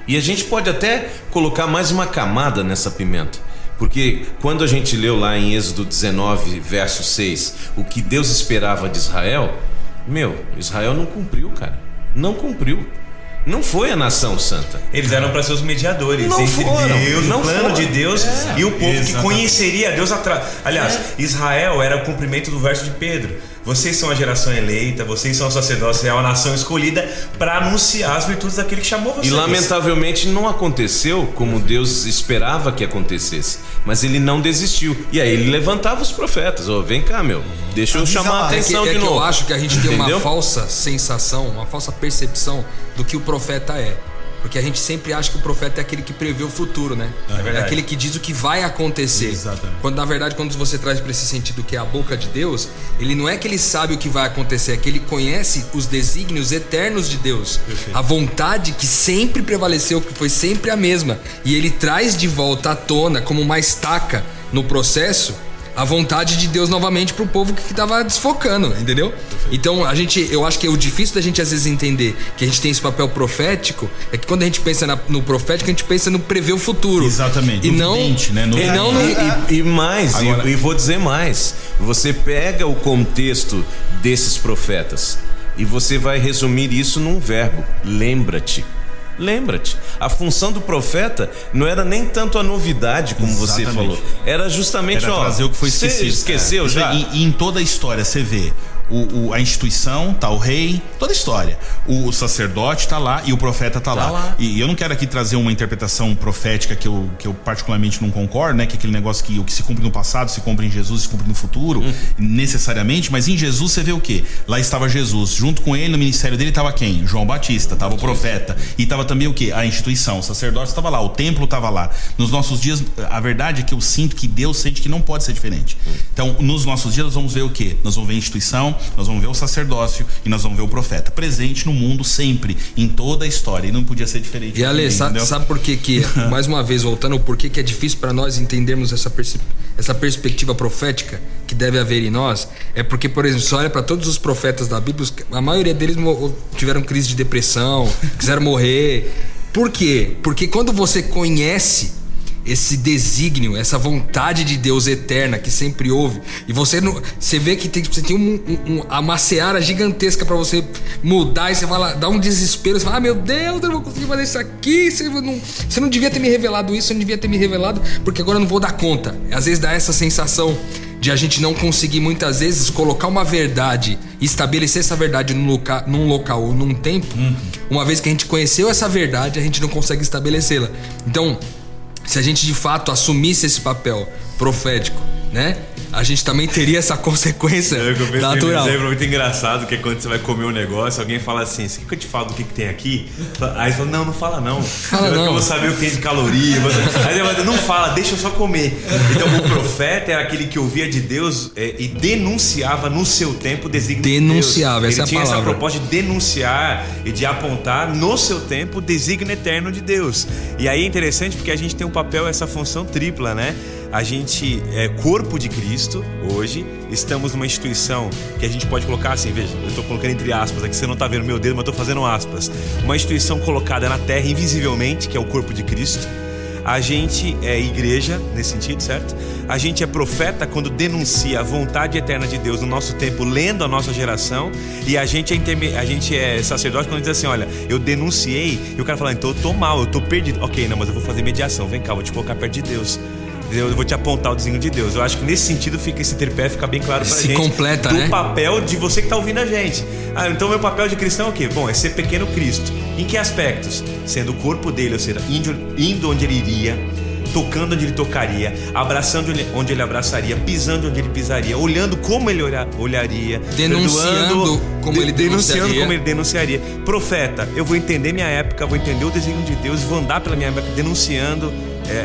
E a gente pode até colocar mais uma camada nessa pimenta. Porque quando a gente leu lá em Êxodo 19, verso 6, o que Deus esperava de Israel, Israel não cumpriu, cara. Não cumpriu. Não foi a nação santa. Eles eram para ser os mediadores não entre foram, Deus, não o plano foram. de Deus e o povo que Exatamente. conheceria a Deus atrás. Aliás, Israel era o cumprimento do verso de Pedro. Vocês são a geração eleita, vocês são o sacerdócio real, a nação escolhida para anunciar as virtudes daquele que chamou vocês. E lamentavelmente não aconteceu como Deus esperava que acontecesse. Mas ele não desistiu. E aí ele levantava os profetas. Vem cá, meu. Deixa eu chamar a atenção de novo. Eu acho que a gente tem Entendeu? uma falsa sensação, uma falsa percepção do que o profeta é. Porque a gente sempre acha que o profeta é aquele que prevê o futuro, né? É aquele que diz o que vai acontecer. Exatamente. Quando na verdade, quando você traz para esse sentido que é a boca de Deus, ele não é que ele sabe o que vai acontecer, é que ele conhece os desígnios eternos de Deus. Perfeito. A vontade que sempre prevaleceu, que foi sempre a mesma. E ele traz de volta à tona, como uma estaca no processo, a vontade de Deus novamente pro povo que tava desfocando, entendeu? Então eu acho que o difícil da gente às vezes entender que a gente tem esse papel profético é que quando a gente pensa no profético, a gente pensa no prever o futuro. Exatamente. E não, né? E mais, agora, e vou dizer mais, você pega o contexto desses profetas e você vai resumir isso num verbo: lembra-te. Lembra-te, a função do profeta não era nem tanto a novidade, como Exatamente. você falou. Era justamente, trazer o que foi esquecido. Você esqueceu já? E em toda a história você vê a instituição, tá o rei, toda a história. O sacerdote tá lá e o profeta tá lá. E eu não quero aqui trazer uma interpretação profética que eu particularmente não concordo, né? Que é aquele negócio que o que se cumpre no passado se cumpre em Jesus, se cumpre no futuro, necessariamente. Mas em Jesus você vê o quê? Lá estava Jesus, junto com ele no ministério dele estava quem? João Batista, tava o profeta. E estava também o quê? A instituição, o sacerdócio estava lá, o templo estava lá. Nos nossos dias, a verdade é que eu sinto que Deus sente que não pode ser diferente. Então, nos nossos dias nós vamos ver o quê? Nós vamos ver a instituição, nós vamos ver o sacerdócio e nós vamos ver o profeta presente no mundo sempre, em toda a história, e não podia ser diferente. E Ale, sabe por que mais uma vez voltando, por que é difícil para nós entendermos essa perspectiva profética que deve haver em nós? É porque, por exemplo, você olha para todos os profetas da Bíblia, a maioria deles tiveram crise de depressão, quiseram morrer. Por quê? Porque quando você conhece esse desígnio, essa vontade de Deus eterna que sempre houve, e você vê que você tem uma seara gigantesca para você mudar, e você vai lá, dá um desespero, você fala: meu Deus, eu não vou conseguir fazer isso aqui, você não devia ter me revelado isso, você não devia ter me revelado, porque agora eu não vou dar conta. Às vezes dá essa sensação de a gente não conseguir muitas vezes colocar uma verdade e estabelecer essa verdade num local ou num tempo. Uma vez que a gente conheceu essa verdade, a gente não consegue estabelecê-la. Então, se a gente de fato assumisse esse papel profético, né, a gente também teria essa consequência natural. Um exemplo muito engraçado, que é quando você vai comer um negócio, alguém fala assim: você quer que eu te falo do que tem aqui? Aí você fala: não fala não. Eu vou saber o que tem de caloria. Aí você fala: não fala, deixa eu só comer. Então o profeta era aquele que ouvia de Deus e denunciava no seu tempo o desígnio de Deus. Denunciava, essa é a palavra. Ele tinha essa proposta de denunciar e de apontar no seu tempo o desígnio eterno de Deus. E aí é interessante porque a gente tem um papel, essa função tripla, né? A gente é corpo de Cristo hoje, estamos numa instituição que a gente pode colocar assim, veja, eu estou colocando entre aspas, aqui você não está vendo meu dedo, mas eu estou fazendo aspas. Uma instituição colocada na terra invisivelmente, que é o corpo de Cristo. A gente é igreja, nesse sentido, certo? A gente é profeta quando denuncia a vontade eterna de Deus no nosso tempo, lendo a nossa geração. E a gente é sacerdote quando diz assim: olha, eu denunciei, e o cara fala: então eu tô mal, eu tô perdido. Ok, não, mas eu vou fazer mediação, vem cá, eu vou te colocar perto de Deus. Eu vou te apontar o desígnio de Deus. Eu acho que nesse sentido esse tripé fica bem claro pra gente. Se completa, do né? papel de você que tá ouvindo a gente. Então meu papel de cristão é o quê? Bom, é ser pequeno Cristo. Em que aspectos? Sendo o corpo dele, ou seja, indo onde ele iria, tocando onde ele tocaria, abraçando onde ele abraçaria, pisando onde ele pisaria, olhando como ele olharia, denunciando como ele denunciaria. Profeta, eu vou entender minha época, vou entender o desígnio de Deus, vou andar pela minha época denunciando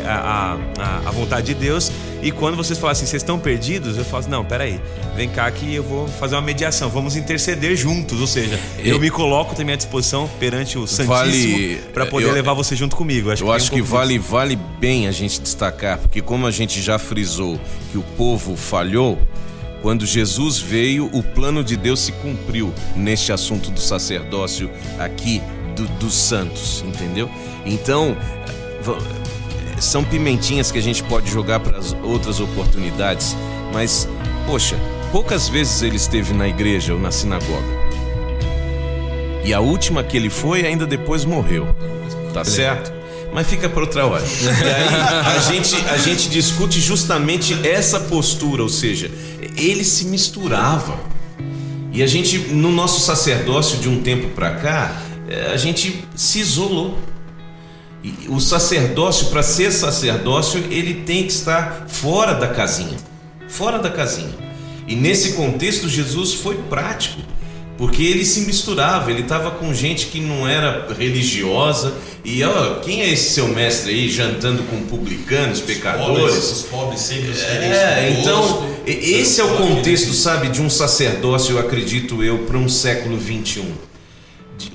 a vontade de Deus. E quando vocês falam assim: vocês estão perdidos, eu falo assim: não, peraí, vem cá que eu vou fazer uma mediação, vamos interceder juntos. Ou seja, eu me coloco também à disposição perante o Santíssimo para poder levar você junto comigo. Eu acho que vale bem a gente destacar, porque como a gente já frisou que o povo falhou, quando Jesus veio, o plano de Deus se cumpriu neste assunto do sacerdócio aqui, dos santos, entendeu? Então, são pimentinhas que a gente pode jogar para as outras oportunidades, mas, poxa, poucas vezes ele esteve na igreja ou na sinagoga. E a última que ele foi, ainda depois morreu. Tá certo? Mas fica para outra hora. E aí a gente discute justamente essa postura, ou seja, ele se misturava. E a gente, no nosso sacerdócio de um tempo para cá, a gente se isolou. E o sacerdócio, para ser sacerdócio, ele tem que estar fora da casinha. Fora da casinha. E nesse contexto, Jesus foi prático. Porque ele se misturava, ele estava com gente que não era religiosa. E quem é esse seu mestre aí jantando com publicanos, pecadores? Os pobres sempre os então, esse é o contexto, sabe, de um sacerdócio, eu acredito para um século 21.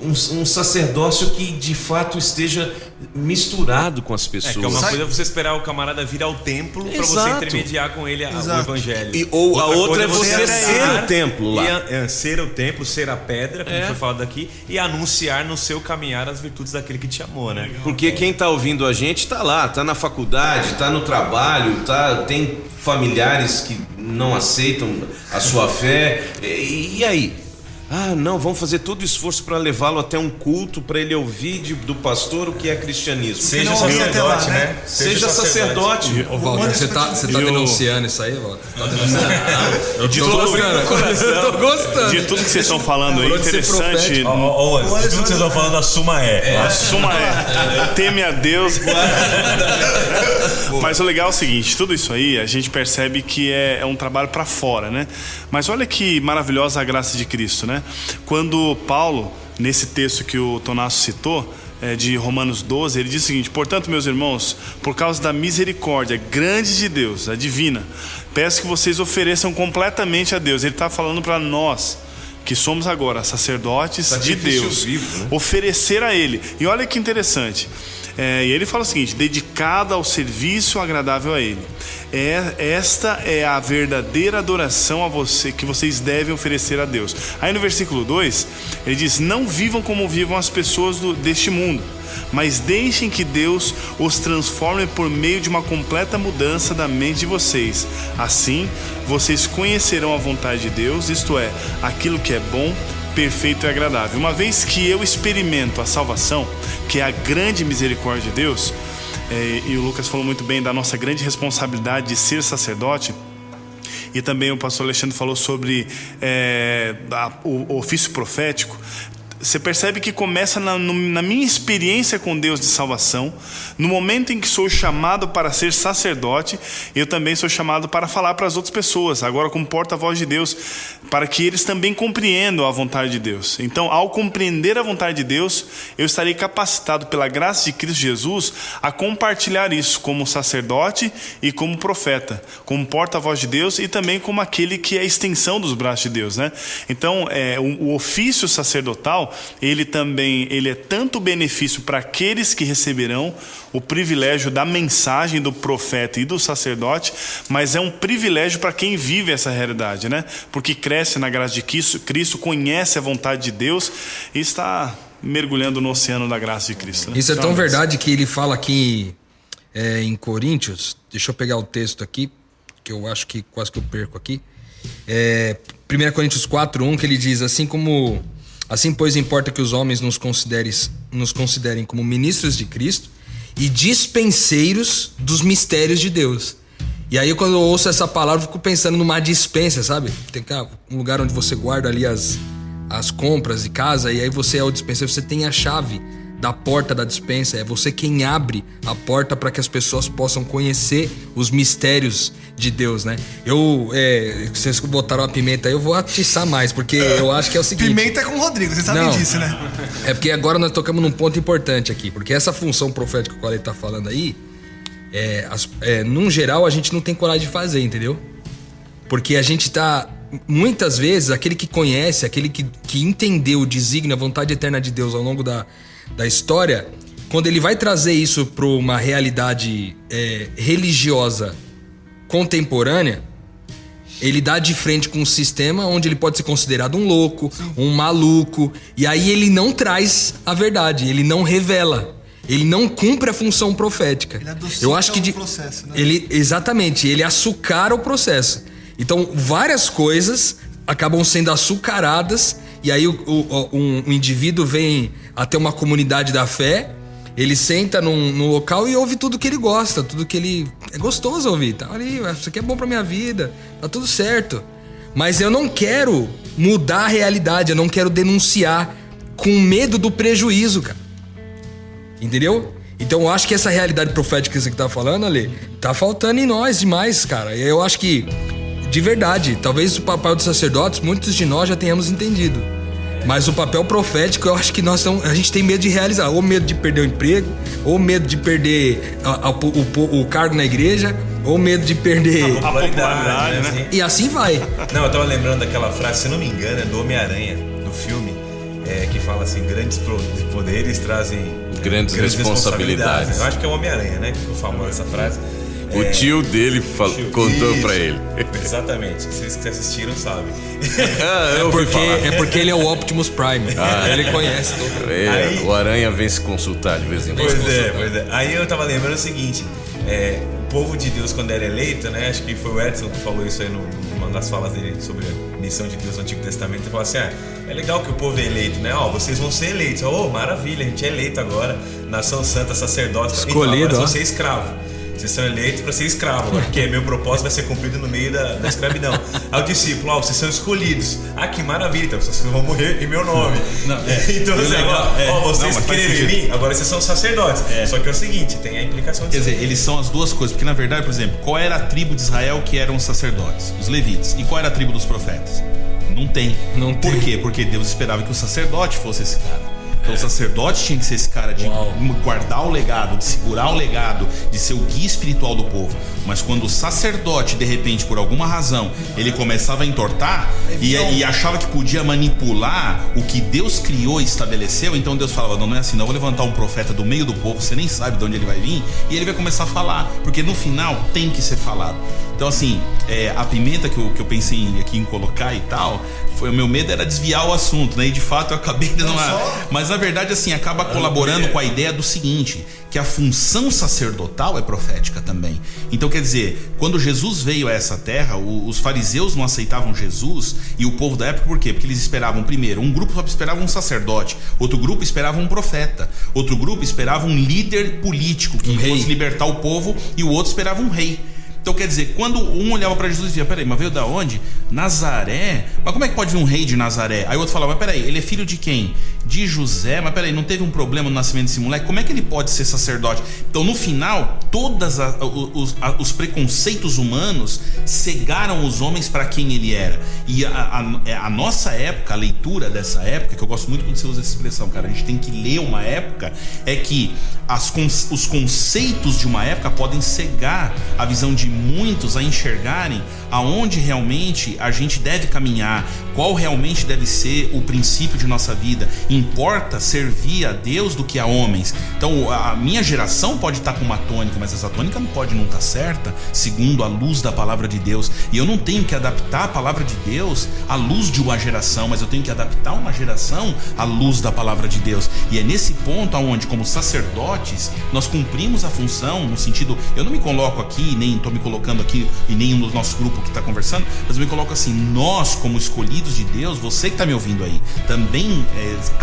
Um sacerdócio que de fato esteja misturado com as pessoas. Que é uma coisa você esperar o camarada vir ao templo para você intermediar com ele o evangelho. Ou a outra é você ser o templo lá. Ser o templo, ser a pedra, como foi falado aqui, e anunciar no seu caminhar as virtudes daquele que te amou, né? Porque quem tá ouvindo a gente tá lá, tá na faculdade, tá no trabalho, tem familiares que não aceitam a sua fé. E aí? Não, vamos fazer todo o esforço para levá-lo até um culto, para ele ouvir do pastor o que é cristianismo. Seja sacerdote, né? Seja sacerdote. Ô, Walter, você tá denunciando isso aí, Walter? Tá denunciando? Eu tô gostando. De tudo que vocês estão falando aí, interessante. De tudo que vocês estão falando, assuma Assuma teme a Deus. Mas o legal é o seguinte, tudo isso aí a gente percebe que é um trabalho para fora, né? Mas olha que maravilhosa a graça de Cristo, né? Quando Paulo, nesse texto que o Tonasso citou, de Romanos 12, ele diz o seguinte: portanto, meus irmãos, por causa da misericórdia grande de Deus, a divina, peço que vocês ofereçam completamente a Deus. Ele está falando para nós, que somos agora sacerdotes de Deus, vivo, né? Oferecer a Ele. E olha que interessante, e ele fala o seguinte: dedicada ao serviço agradável a Ele. Esta é a verdadeira adoração a você, que vocês devem oferecer a Deus. Aí no versículo 2, ele diz: não vivam como vivam as pessoas deste mundo, mas deixem que Deus os transforme por meio de uma completa mudança da mente de vocês. Assim, vocês conhecerão a vontade de Deus, isto é, aquilo que é bom, perfeito e agradável. Uma vez que eu experimento a salvação, que é a grande misericórdia de Deus, e o Lucas falou muito bem da nossa grande responsabilidade de ser sacerdote, e também o pastor Alexandre falou sobre o ofício profético. Você percebe que começa na minha experiência com Deus de salvação. No momento em que sou chamado para ser sacerdote, eu também sou chamado para falar para as outras pessoas, agora como porta-voz de Deus, para que eles também compreendam a vontade de Deus. Então, ao compreender a vontade de Deus, eu estarei capacitado pela graça de Cristo Jesus a compartilhar isso como sacerdote e como profeta, como porta-voz de Deus e também como aquele que é a extensão dos braços de Deus, né? Então, o ofício sacerdotal, ele é tanto benefício para aqueles que receberão o privilégio da mensagem do profeta e do sacerdote, mas é um privilégio para quem vive essa realidade, né? Porque cresce na graça de Cristo, conhece a vontade de Deus e está mergulhando no oceano da graça de Cristo, né? Isso é tão verdade que ele fala aqui em Coríntios. Deixa eu pegar o texto aqui, que eu acho que quase que eu perco aqui. 1 Coríntios 4:1, que ele diz: Assim, pois, importa que os homens nos considerem como ministros de Cristo e dispenseiros dos mistérios de Deus. E aí, quando eu ouço essa palavra, eu fico pensando numa dispensa, sabe? Tem um lugar onde você guarda ali as compras de casa, e aí você é o dispenseiro, você tem a chave da porta da dispensa, é você quem abre a porta para que as pessoas possam conhecer os mistérios de Deus, né? Vocês botaram a pimenta aí, eu vou atiçar mais, porque eu acho que é o seguinte... Pimenta é com o Rodrigo, vocês sabem disso, né? É porque agora nós tocamos num ponto importante aqui, porque essa função profética que o ele tá falando aí, num geral, a gente não tem coragem de fazer, entendeu? Porque a gente tá... Muitas vezes, aquele que conhece, aquele que entendeu o desígnio, a vontade eterna de Deus ao longo da história, quando ele vai trazer isso para uma realidade religiosa contemporânea, ele dá de frente com um sistema onde ele pode ser considerado um louco, um maluco, e aí ele não traz a verdade, ele não revela, ele não cumpre a função profética. Ele adocica Eu acho que o processo, né? Exatamente, ele açucara o processo. Então, várias coisas acabam sendo açucaradas, e aí um indivíduo vem até uma comunidade da fé, ele senta num local e ouve tudo que ele gosta, tudo que ele... É gostoso ouvir, tá ali, isso aqui é bom pra minha vida, tá tudo certo. Mas eu não quero mudar a realidade, eu não quero denunciar com medo do prejuízo, cara. Entendeu? Então eu acho que essa realidade profética que você tá falando, Ale, tá faltando em nós demais, cara. Eu acho que, de verdade, talvez o papel dos sacerdotes, muitos de nós já tenhamos entendido. Mas o papel profético, eu acho que a gente tem medo de realizar. Ou medo de perder o emprego, ou medo de perder o cargo na igreja, ou medo de perder... A popularidade, né? E assim vai. Não, eu tava lembrando daquela frase, se não me engano, é do Homem-Aranha, do filme, que fala assim, grandes poderes trazem grandes responsabilidades. Eu acho que é o Homem-Aranha, né? Que ficou famosa essa frase. O tio dele contou Isso, pra ele. Exatamente. Vocês que assistiram sabem. É porque ele é o Optimus Prime. Ele conhece tudo. Aí, o Aranha vem se consultar de vez em quando. Pois é. Aí eu tava lembrando o seguinte: o povo de Deus, quando era eleito, né? Acho que foi o Edson que falou isso aí numa das falas dele sobre a missão de Deus no Antigo Testamento. Ele falou assim: é legal que o povo é eleito, né? Vocês vão ser eleitos. Maravilha, a gente é eleito agora. Nação Santa, sacerdote. Escolhido, então, agora vão ser escravo. Vocês são eleitos para ser escravo agora, porque meu propósito vai ser cumprido no meio da escravidão. Aí o discípulo, vocês são escolhidos. Que maravilha, então vocês vão morrer em meu nome. Então, vocês creram em mim, agora vocês são sacerdotes. Só que é o seguinte, tem a implicação disso. Quer dizer, eles são as duas coisas, porque na verdade, por exemplo, qual era a tribo de Israel que eram os sacerdotes? Os levitas. E qual era a tribo dos profetas? Não tem. Por quê? Porque Deus esperava que o sacerdote fosse esse cara. Então o sacerdote tinha que ser esse cara de guardar o legado, de segurar o legado, de ser o guia espiritual do povo. Mas quando o sacerdote, de repente, por alguma razão, ele começava a entortar e achava que podia manipular o que Deus criou e estabeleceu, então Deus falava: não é assim, não, eu vou levantar um profeta do meio do povo, você nem sabe de onde ele vai vir, e ele vai começar a falar, porque no final tem que ser falado. Então assim, a pimenta que eu pensei aqui em colocar e tal, o meu medo era desviar o assunto, né? E de fato eu acabei dando Mas na verdade assim, acaba colaborando com a ideia do seguinte, que a função sacerdotal é profética também. Então quer dizer, quando Jesus veio a essa terra, os fariseus não aceitavam Jesus e o povo da época, por quê? Porque eles esperavam, primeiro, um grupo só esperava um sacerdote, outro grupo esperava um profeta, outro grupo esperava um líder político que fosse libertar o povo, e o outro esperava um rei. Então quer dizer, quando um olhava para Jesus e dizia: peraí, mas veio da onde? Nazaré? Mas como é que pode vir um rei de Nazaré? Aí o outro falava: mas peraí, ele é filho de quem? De José? Mas peraí, não teve um problema no nascimento desse moleque? Como é que ele pode ser sacerdote? Então no final, todos os preconceitos humanos cegaram os homens para quem ele era. E a nossa época, a leitura dessa época, que eu gosto muito quando você usa essa expressão, cara, a gente tem que ler uma época, é que os conceitos de uma época podem cegar a visão de muitos a enxergarem aonde realmente a gente deve caminhar, qual realmente deve ser o princípio de nossa vida. Importa servir a Deus do que a homens. Então a minha geração pode estar com uma tônica, mas essa tônica não pode não estar certa segundo a luz da palavra de Deus. E eu não tenho que adaptar a palavra de Deus à luz de uma geração, mas eu tenho que adaptar uma geração à luz da palavra de Deus. E é nesse ponto aonde, como sacerdotes, nós cumprimos a função, no sentido, eu não me coloco aqui, nem estou me colocando aqui, e nem no nosso grupo que está conversando, mas eu me coloco assim: nós, como escolhidos de Deus, você que está me ouvindo aí, também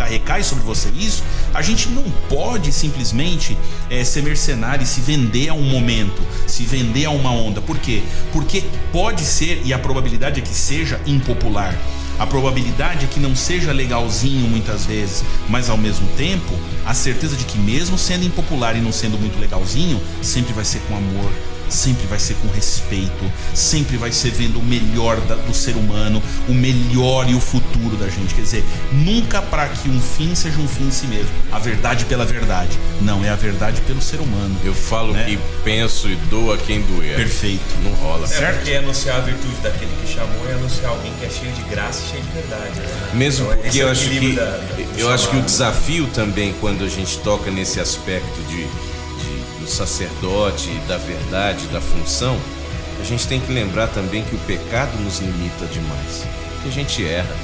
recai sobre você isso. A gente não pode simplesmente ser mercenário e se vender a um momento, se vender a uma onda. Por quê? Porque pode ser, e a probabilidade é que seja impopular. A probabilidade é que não seja legalzinho muitas vezes, mas ao mesmo tempo, a certeza de que mesmo sendo impopular e não sendo muito legalzinho, sempre vai ser com amor, sempre vai ser com respeito, sempre vai ser vendo o melhor do ser humano, o melhor e o futuro da gente. Quer dizer, nunca para que um fim seja um fim em si mesmo, a verdade pela verdade, não, é a verdade pelo ser humano. Eu falo, né? Que penso e dou a quem doer. Perfeito. Não rola. Certo? Porque anunciar a virtude daquele que chamou é anunciar alguém que é cheio de graça e cheio de verdade, né? Mesmo então, porque eu acho que o desafio também, quando a gente toca nesse aspecto do sacerdote, da verdade, da função, a gente tem que lembrar também que o pecado nos limita demais, que a gente erra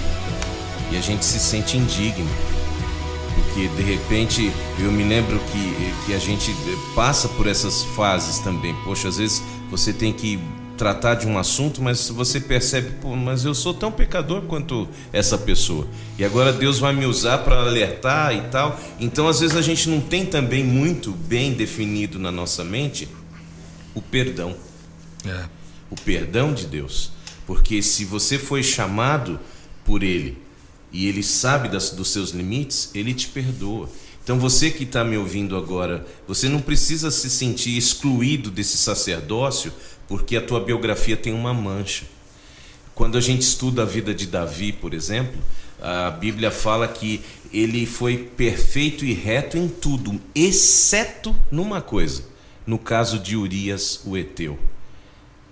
e a gente se sente indigno, porque de repente eu me lembro que a gente passa por essas fases também. Poxa, às vezes você tem que tratar de um assunto, mas você percebe: pô, mas eu sou tão pecador quanto essa pessoa, e agora Deus vai me usar para alertar e tal. Então às vezes a gente não tem também muito bem definido na nossa mente o perdão, o perdão de Deus, porque se você foi chamado por ele e ele sabe dos seus limites, ele te perdoa. Então você que está me ouvindo agora, você não precisa se sentir excluído desse sacerdócio porque a tua biografia tem uma mancha. Quando a gente estuda a vida de Davi, por exemplo, a Bíblia fala que ele foi perfeito e reto em tudo, exceto numa coisa, no caso de Urias, o Heteu.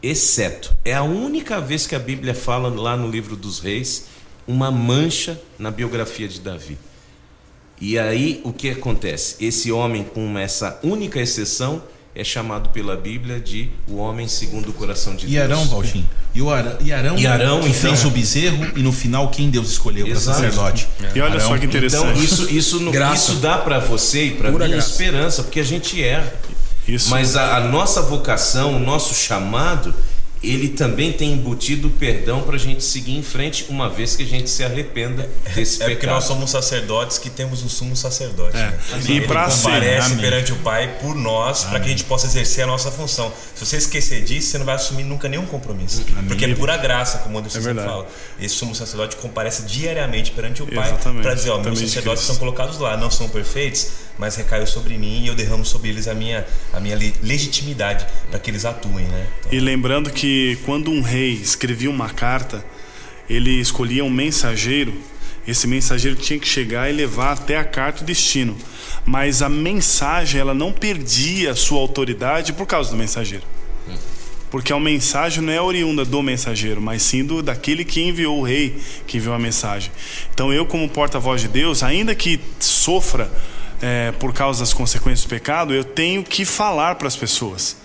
Exceto, é a única vez que a Bíblia fala lá no livro dos Reis uma mancha na biografia de Davi. E aí o que acontece? Esse homem, com essa única exceção, é chamado pela Bíblia de o homem segundo o coração de Deus. E Arão, Valtinho? E Arão que fez o bezerro e no final quem Deus escolheu para sacerdote? E olha Arão. só que interessante. Então isso dá para você e para mim esperança, porque a gente erra. Isso. Mas a nossa vocação, o nosso chamado, ele também tem embutido perdão para a gente seguir em frente, uma vez que a gente se arrependa desse pecado. Porque nós somos sacerdotes que temos um sumo sacerdote. Né? E ele para comparece perante o Pai por nós, para que a gente possa exercer a nossa função. Se você esquecer disso, você não vai assumir nunca nenhum compromisso. Porque é pura graça, como o Anderson sempre fala. Esse sumo sacerdote comparece diariamente perante o Pai para dizer, ó, meus sacerdotes estão colocados lá, não são perfeitos, mas recaiu sobre mim e eu derramo sobre eles a minha legitimidade para que eles atuem, né? Então, e lembrando que quando um rei escrevia uma carta, ele escolhia um mensageiro. Esse mensageiro tinha que chegar e levar até a carta o destino. Mas a mensagem, ela não perdia a sua autoridade por causa do mensageiro. Porque a mensagem não é oriunda do mensageiro, mas sim daquele que enviou o rei, que enviou a mensagem. Então eu, como porta-voz de Deus, ainda que sofra por causa das consequências do pecado, eu tenho que falar para as pessoas.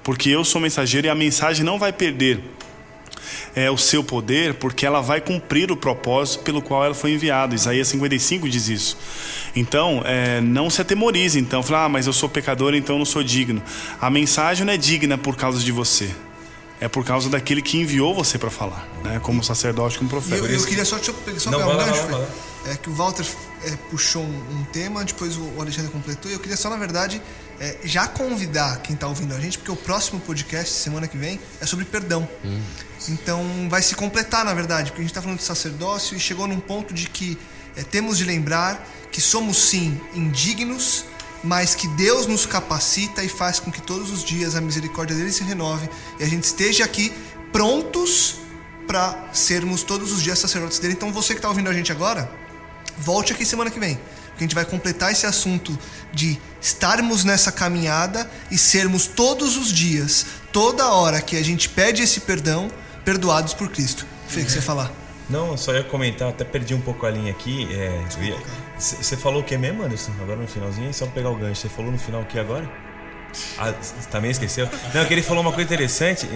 Porque eu sou mensageiro e a mensagem não vai perder o seu poder, porque ela vai cumprir o propósito pelo qual ela foi enviada. Isaías 55 diz isso. Então, não se atemorize. Então, fala, mas eu sou pecador, então eu não sou digno. A mensagem não é digna por causa de você. É por causa daquele que enviou você para falar, né? Como sacerdote, como profeta. Eu queria só pegar um gancho, que o Walter puxou um tema, depois o Alexandre completou, e eu queria só, na verdade, já convidar quem está ouvindo a gente, porque o próximo podcast, semana que vem, é sobre perdão. Então vai se completar, na verdade, porque a gente está falando de sacerdócio e chegou num ponto de que temos de lembrar que somos sim indignos, mas que Deus nos capacita e faz com que todos os dias a misericórdia dele se renove e a gente esteja aqui prontos para sermos todos os dias sacerdotes dele. Então você que está ouvindo a gente agora, volte aqui semana que vem, porque a gente vai completar esse assunto de estarmos nessa caminhada e sermos todos os dias, toda hora que a gente pede esse perdão, perdoados por Cristo. Fê, o que você ia falar? Não, eu só ia comentar, até perdi um pouco a linha aqui. Você falou o que mesmo, Anderson? Agora no finalzinho, só pegar o gancho. Você falou no final o que agora? Também esqueceu? Não, que ele falou uma coisa interessante.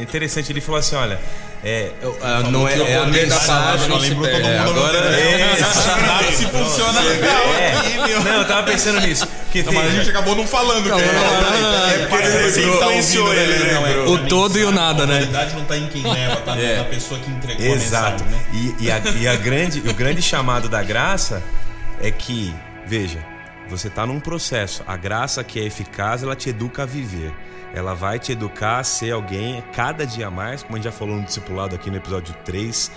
Ele falou assim, olha, não é a mensagem, não lembrou todo mundo agora. Se funciona Não, eu tava pensando nisso. Mas a gente acabou não falando. Você influenciou ele, né? O todo e o nada, né? A qualidade não tá em quem leva, tá na pessoa que entregou a mensagem, né? E o grande chamado da graça é que, veja, você está num processo. A graça que é eficaz, ela te educa a viver. Ela vai te educar a ser alguém cada dia mais, como a gente já falou no discipulado aqui no episódio 3,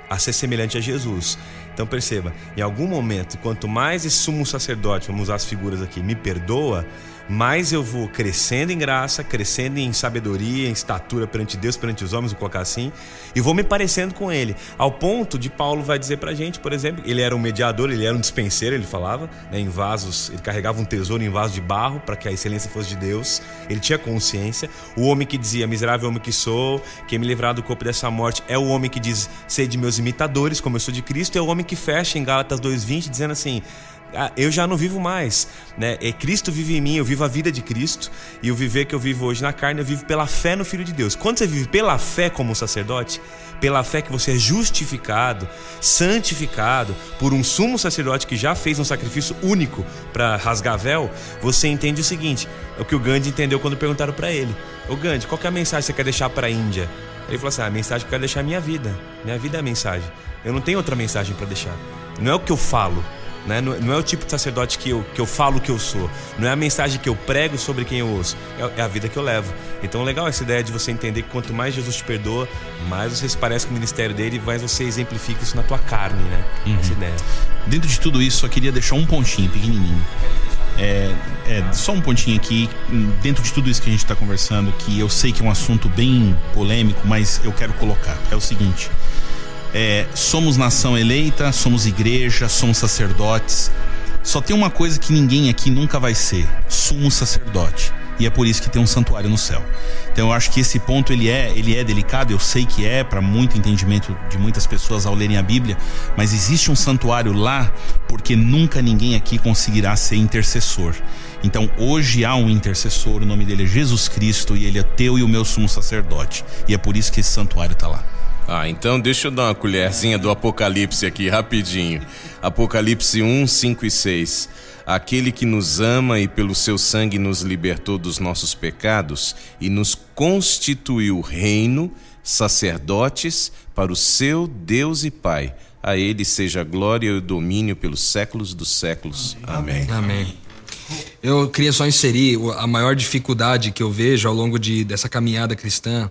a ser semelhante a Jesus. Então perceba, em algum momento, quanto mais esse sumo sacerdote, vamos usar as figuras aqui, me perdoa, mais eu vou crescendo em graça, crescendo em sabedoria, em estatura perante Deus, perante os homens, vou colocar assim, e vou me parecendo com ele, ao ponto de Paulo vai dizer pra gente, por exemplo, ele era um mediador, ele era um dispenseiro, ele falava, né, em vasos, ele carregava um tesouro em vaso de barro para que a excelência fosse de Deus, ele tinha consciência. O homem que dizia, miserável homem que sou, quem me livrar do corpo dessa morte, é o homem que diz, sede meus imitadores, como eu sou de Cristo, é o homem que fecha em Gálatas 2:20, dizendo assim, eu já não vivo mais, né? Cristo vive em mim, eu vivo a vida de Cristo, e o viver que eu vivo hoje na carne, eu vivo pela fé no Filho de Deus. Quando você vive pela fé como sacerdote, pela fé que você é justificado, santificado por um sumo sacerdote que já fez um sacrifício único para rasgar véu, você entende o seguinte, é o que o Gandhi entendeu quando perguntaram para ele, ô Gandhi, qual que é a mensagem que você quer deixar para a Índia? Ele falou assim, a mensagem que eu quero deixar é minha vida é a mensagem, eu não tenho outra mensagem para deixar, não é o que eu falo, né? Não é o tipo de sacerdote que eu falo que eu sou. Não é a mensagem que eu prego sobre quem eu ouço. É a vida que eu levo. Então legal essa ideia de você entender que quanto mais Jesus te perdoa, mais você se parece com o ministério dele, mais você exemplifica isso na tua carne, né? Essa ideia. Dentro de tudo isso, só queria deixar um pontinho pequenininho. Só um pontinho aqui, dentro de tudo isso que a gente está conversando, que eu sei que é um assunto bem polêmico, mas eu quero colocar. É o seguinte: somos nação eleita, somos igreja, somos sacerdotes. Só tem uma coisa que ninguém aqui nunca vai ser: sumo sacerdote. E é por isso que tem um santuário no céu. Então eu acho que esse ponto ele é delicado. Eu sei que para muito entendimento de muitas pessoas ao lerem a Bíblia, mas existe um santuário lá porque nunca ninguém aqui conseguirá ser intercessor. Então hoje há um intercessor, o nome dele é Jesus Cristo, e ele é teu e o meu sumo sacerdote. E é por isso que esse santuário está lá. Então deixa eu dar uma colherzinha do Apocalipse aqui, rapidinho. Apocalipse 1, 5 e 6. Aquele que nos ama e pelo seu sangue nos libertou dos nossos pecados e nos constituiu reino, sacerdotes para o seu Deus e Pai. A ele seja a glória e o domínio pelos séculos dos séculos. Amém. Amém. Eu queria só inserir a maior dificuldade que eu vejo ao longo dessa caminhada cristã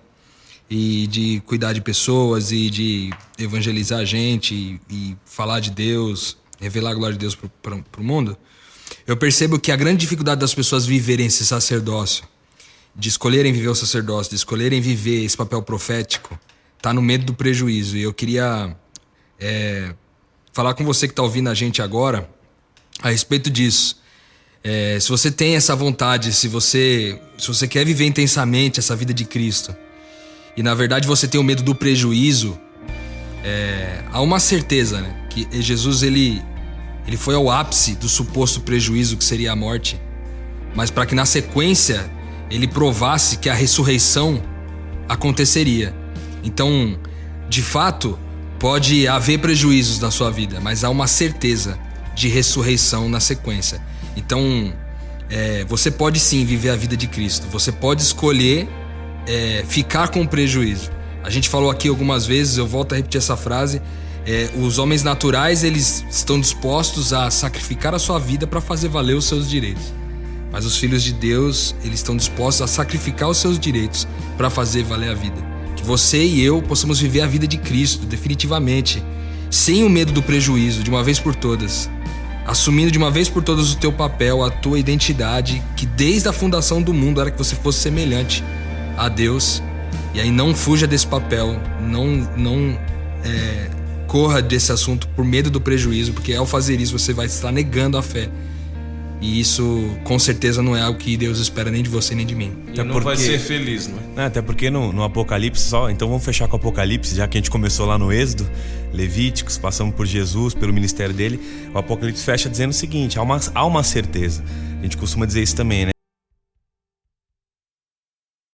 e de cuidar de pessoas e de evangelizar a gente e falar de Deus, revelar a glória de Deus para o mundo. Eu percebo que a grande dificuldade das pessoas viverem esse sacerdócio, de escolherem viver o sacerdócio, de escolherem viver esse papel profético, está no medo do prejuízo. E eu queria falar com você que está ouvindo a gente agora a respeito disso. Se você tem essa vontade, se você quer viver intensamente essa vida de Cristo, e na verdade você tem o medo do prejuízo, há uma certeza, né, que Jesus ele foi ao ápice do suposto prejuízo que seria a morte, mas para que na sequência ele provasse que a ressurreição aconteceria. Então, de fato, pode haver prejuízos na sua vida, mas há uma certeza de ressurreição na sequência. Então, você pode sim viver a vida de Cristo. Você pode escolher ficar com prejuízo. A gente falou aqui algumas vezes, eu volto a repetir essa frase: os homens naturais, eles estão dispostos a sacrificar a sua vida para fazer valer os seus direitos. Mas os filhos de Deus, eles estão dispostos a sacrificar os seus direitos para fazer valer a vida. Que você e eu possamos viver a vida de Cristo definitivamente, sem o medo do prejuízo, de uma vez por todas, assumindo de uma vez por todas o teu papel, a tua identidade, que desde a fundação do mundo era que você fosse semelhante a Deus. E aí não fuja desse papel, não corra desse assunto por medo do prejuízo, porque ao fazer isso você vai estar negando a fé. E isso com certeza não é algo que Deus espera nem de você nem de mim. E não vai ser feliz, não é? Até porque no Apocalipse só. Então vamos fechar com o Apocalipse, já que a gente começou lá no Êxodo, Levíticos, passamos por Jesus, pelo ministério dele. O Apocalipse fecha dizendo o seguinte: há uma certeza. A gente costuma dizer isso também, né?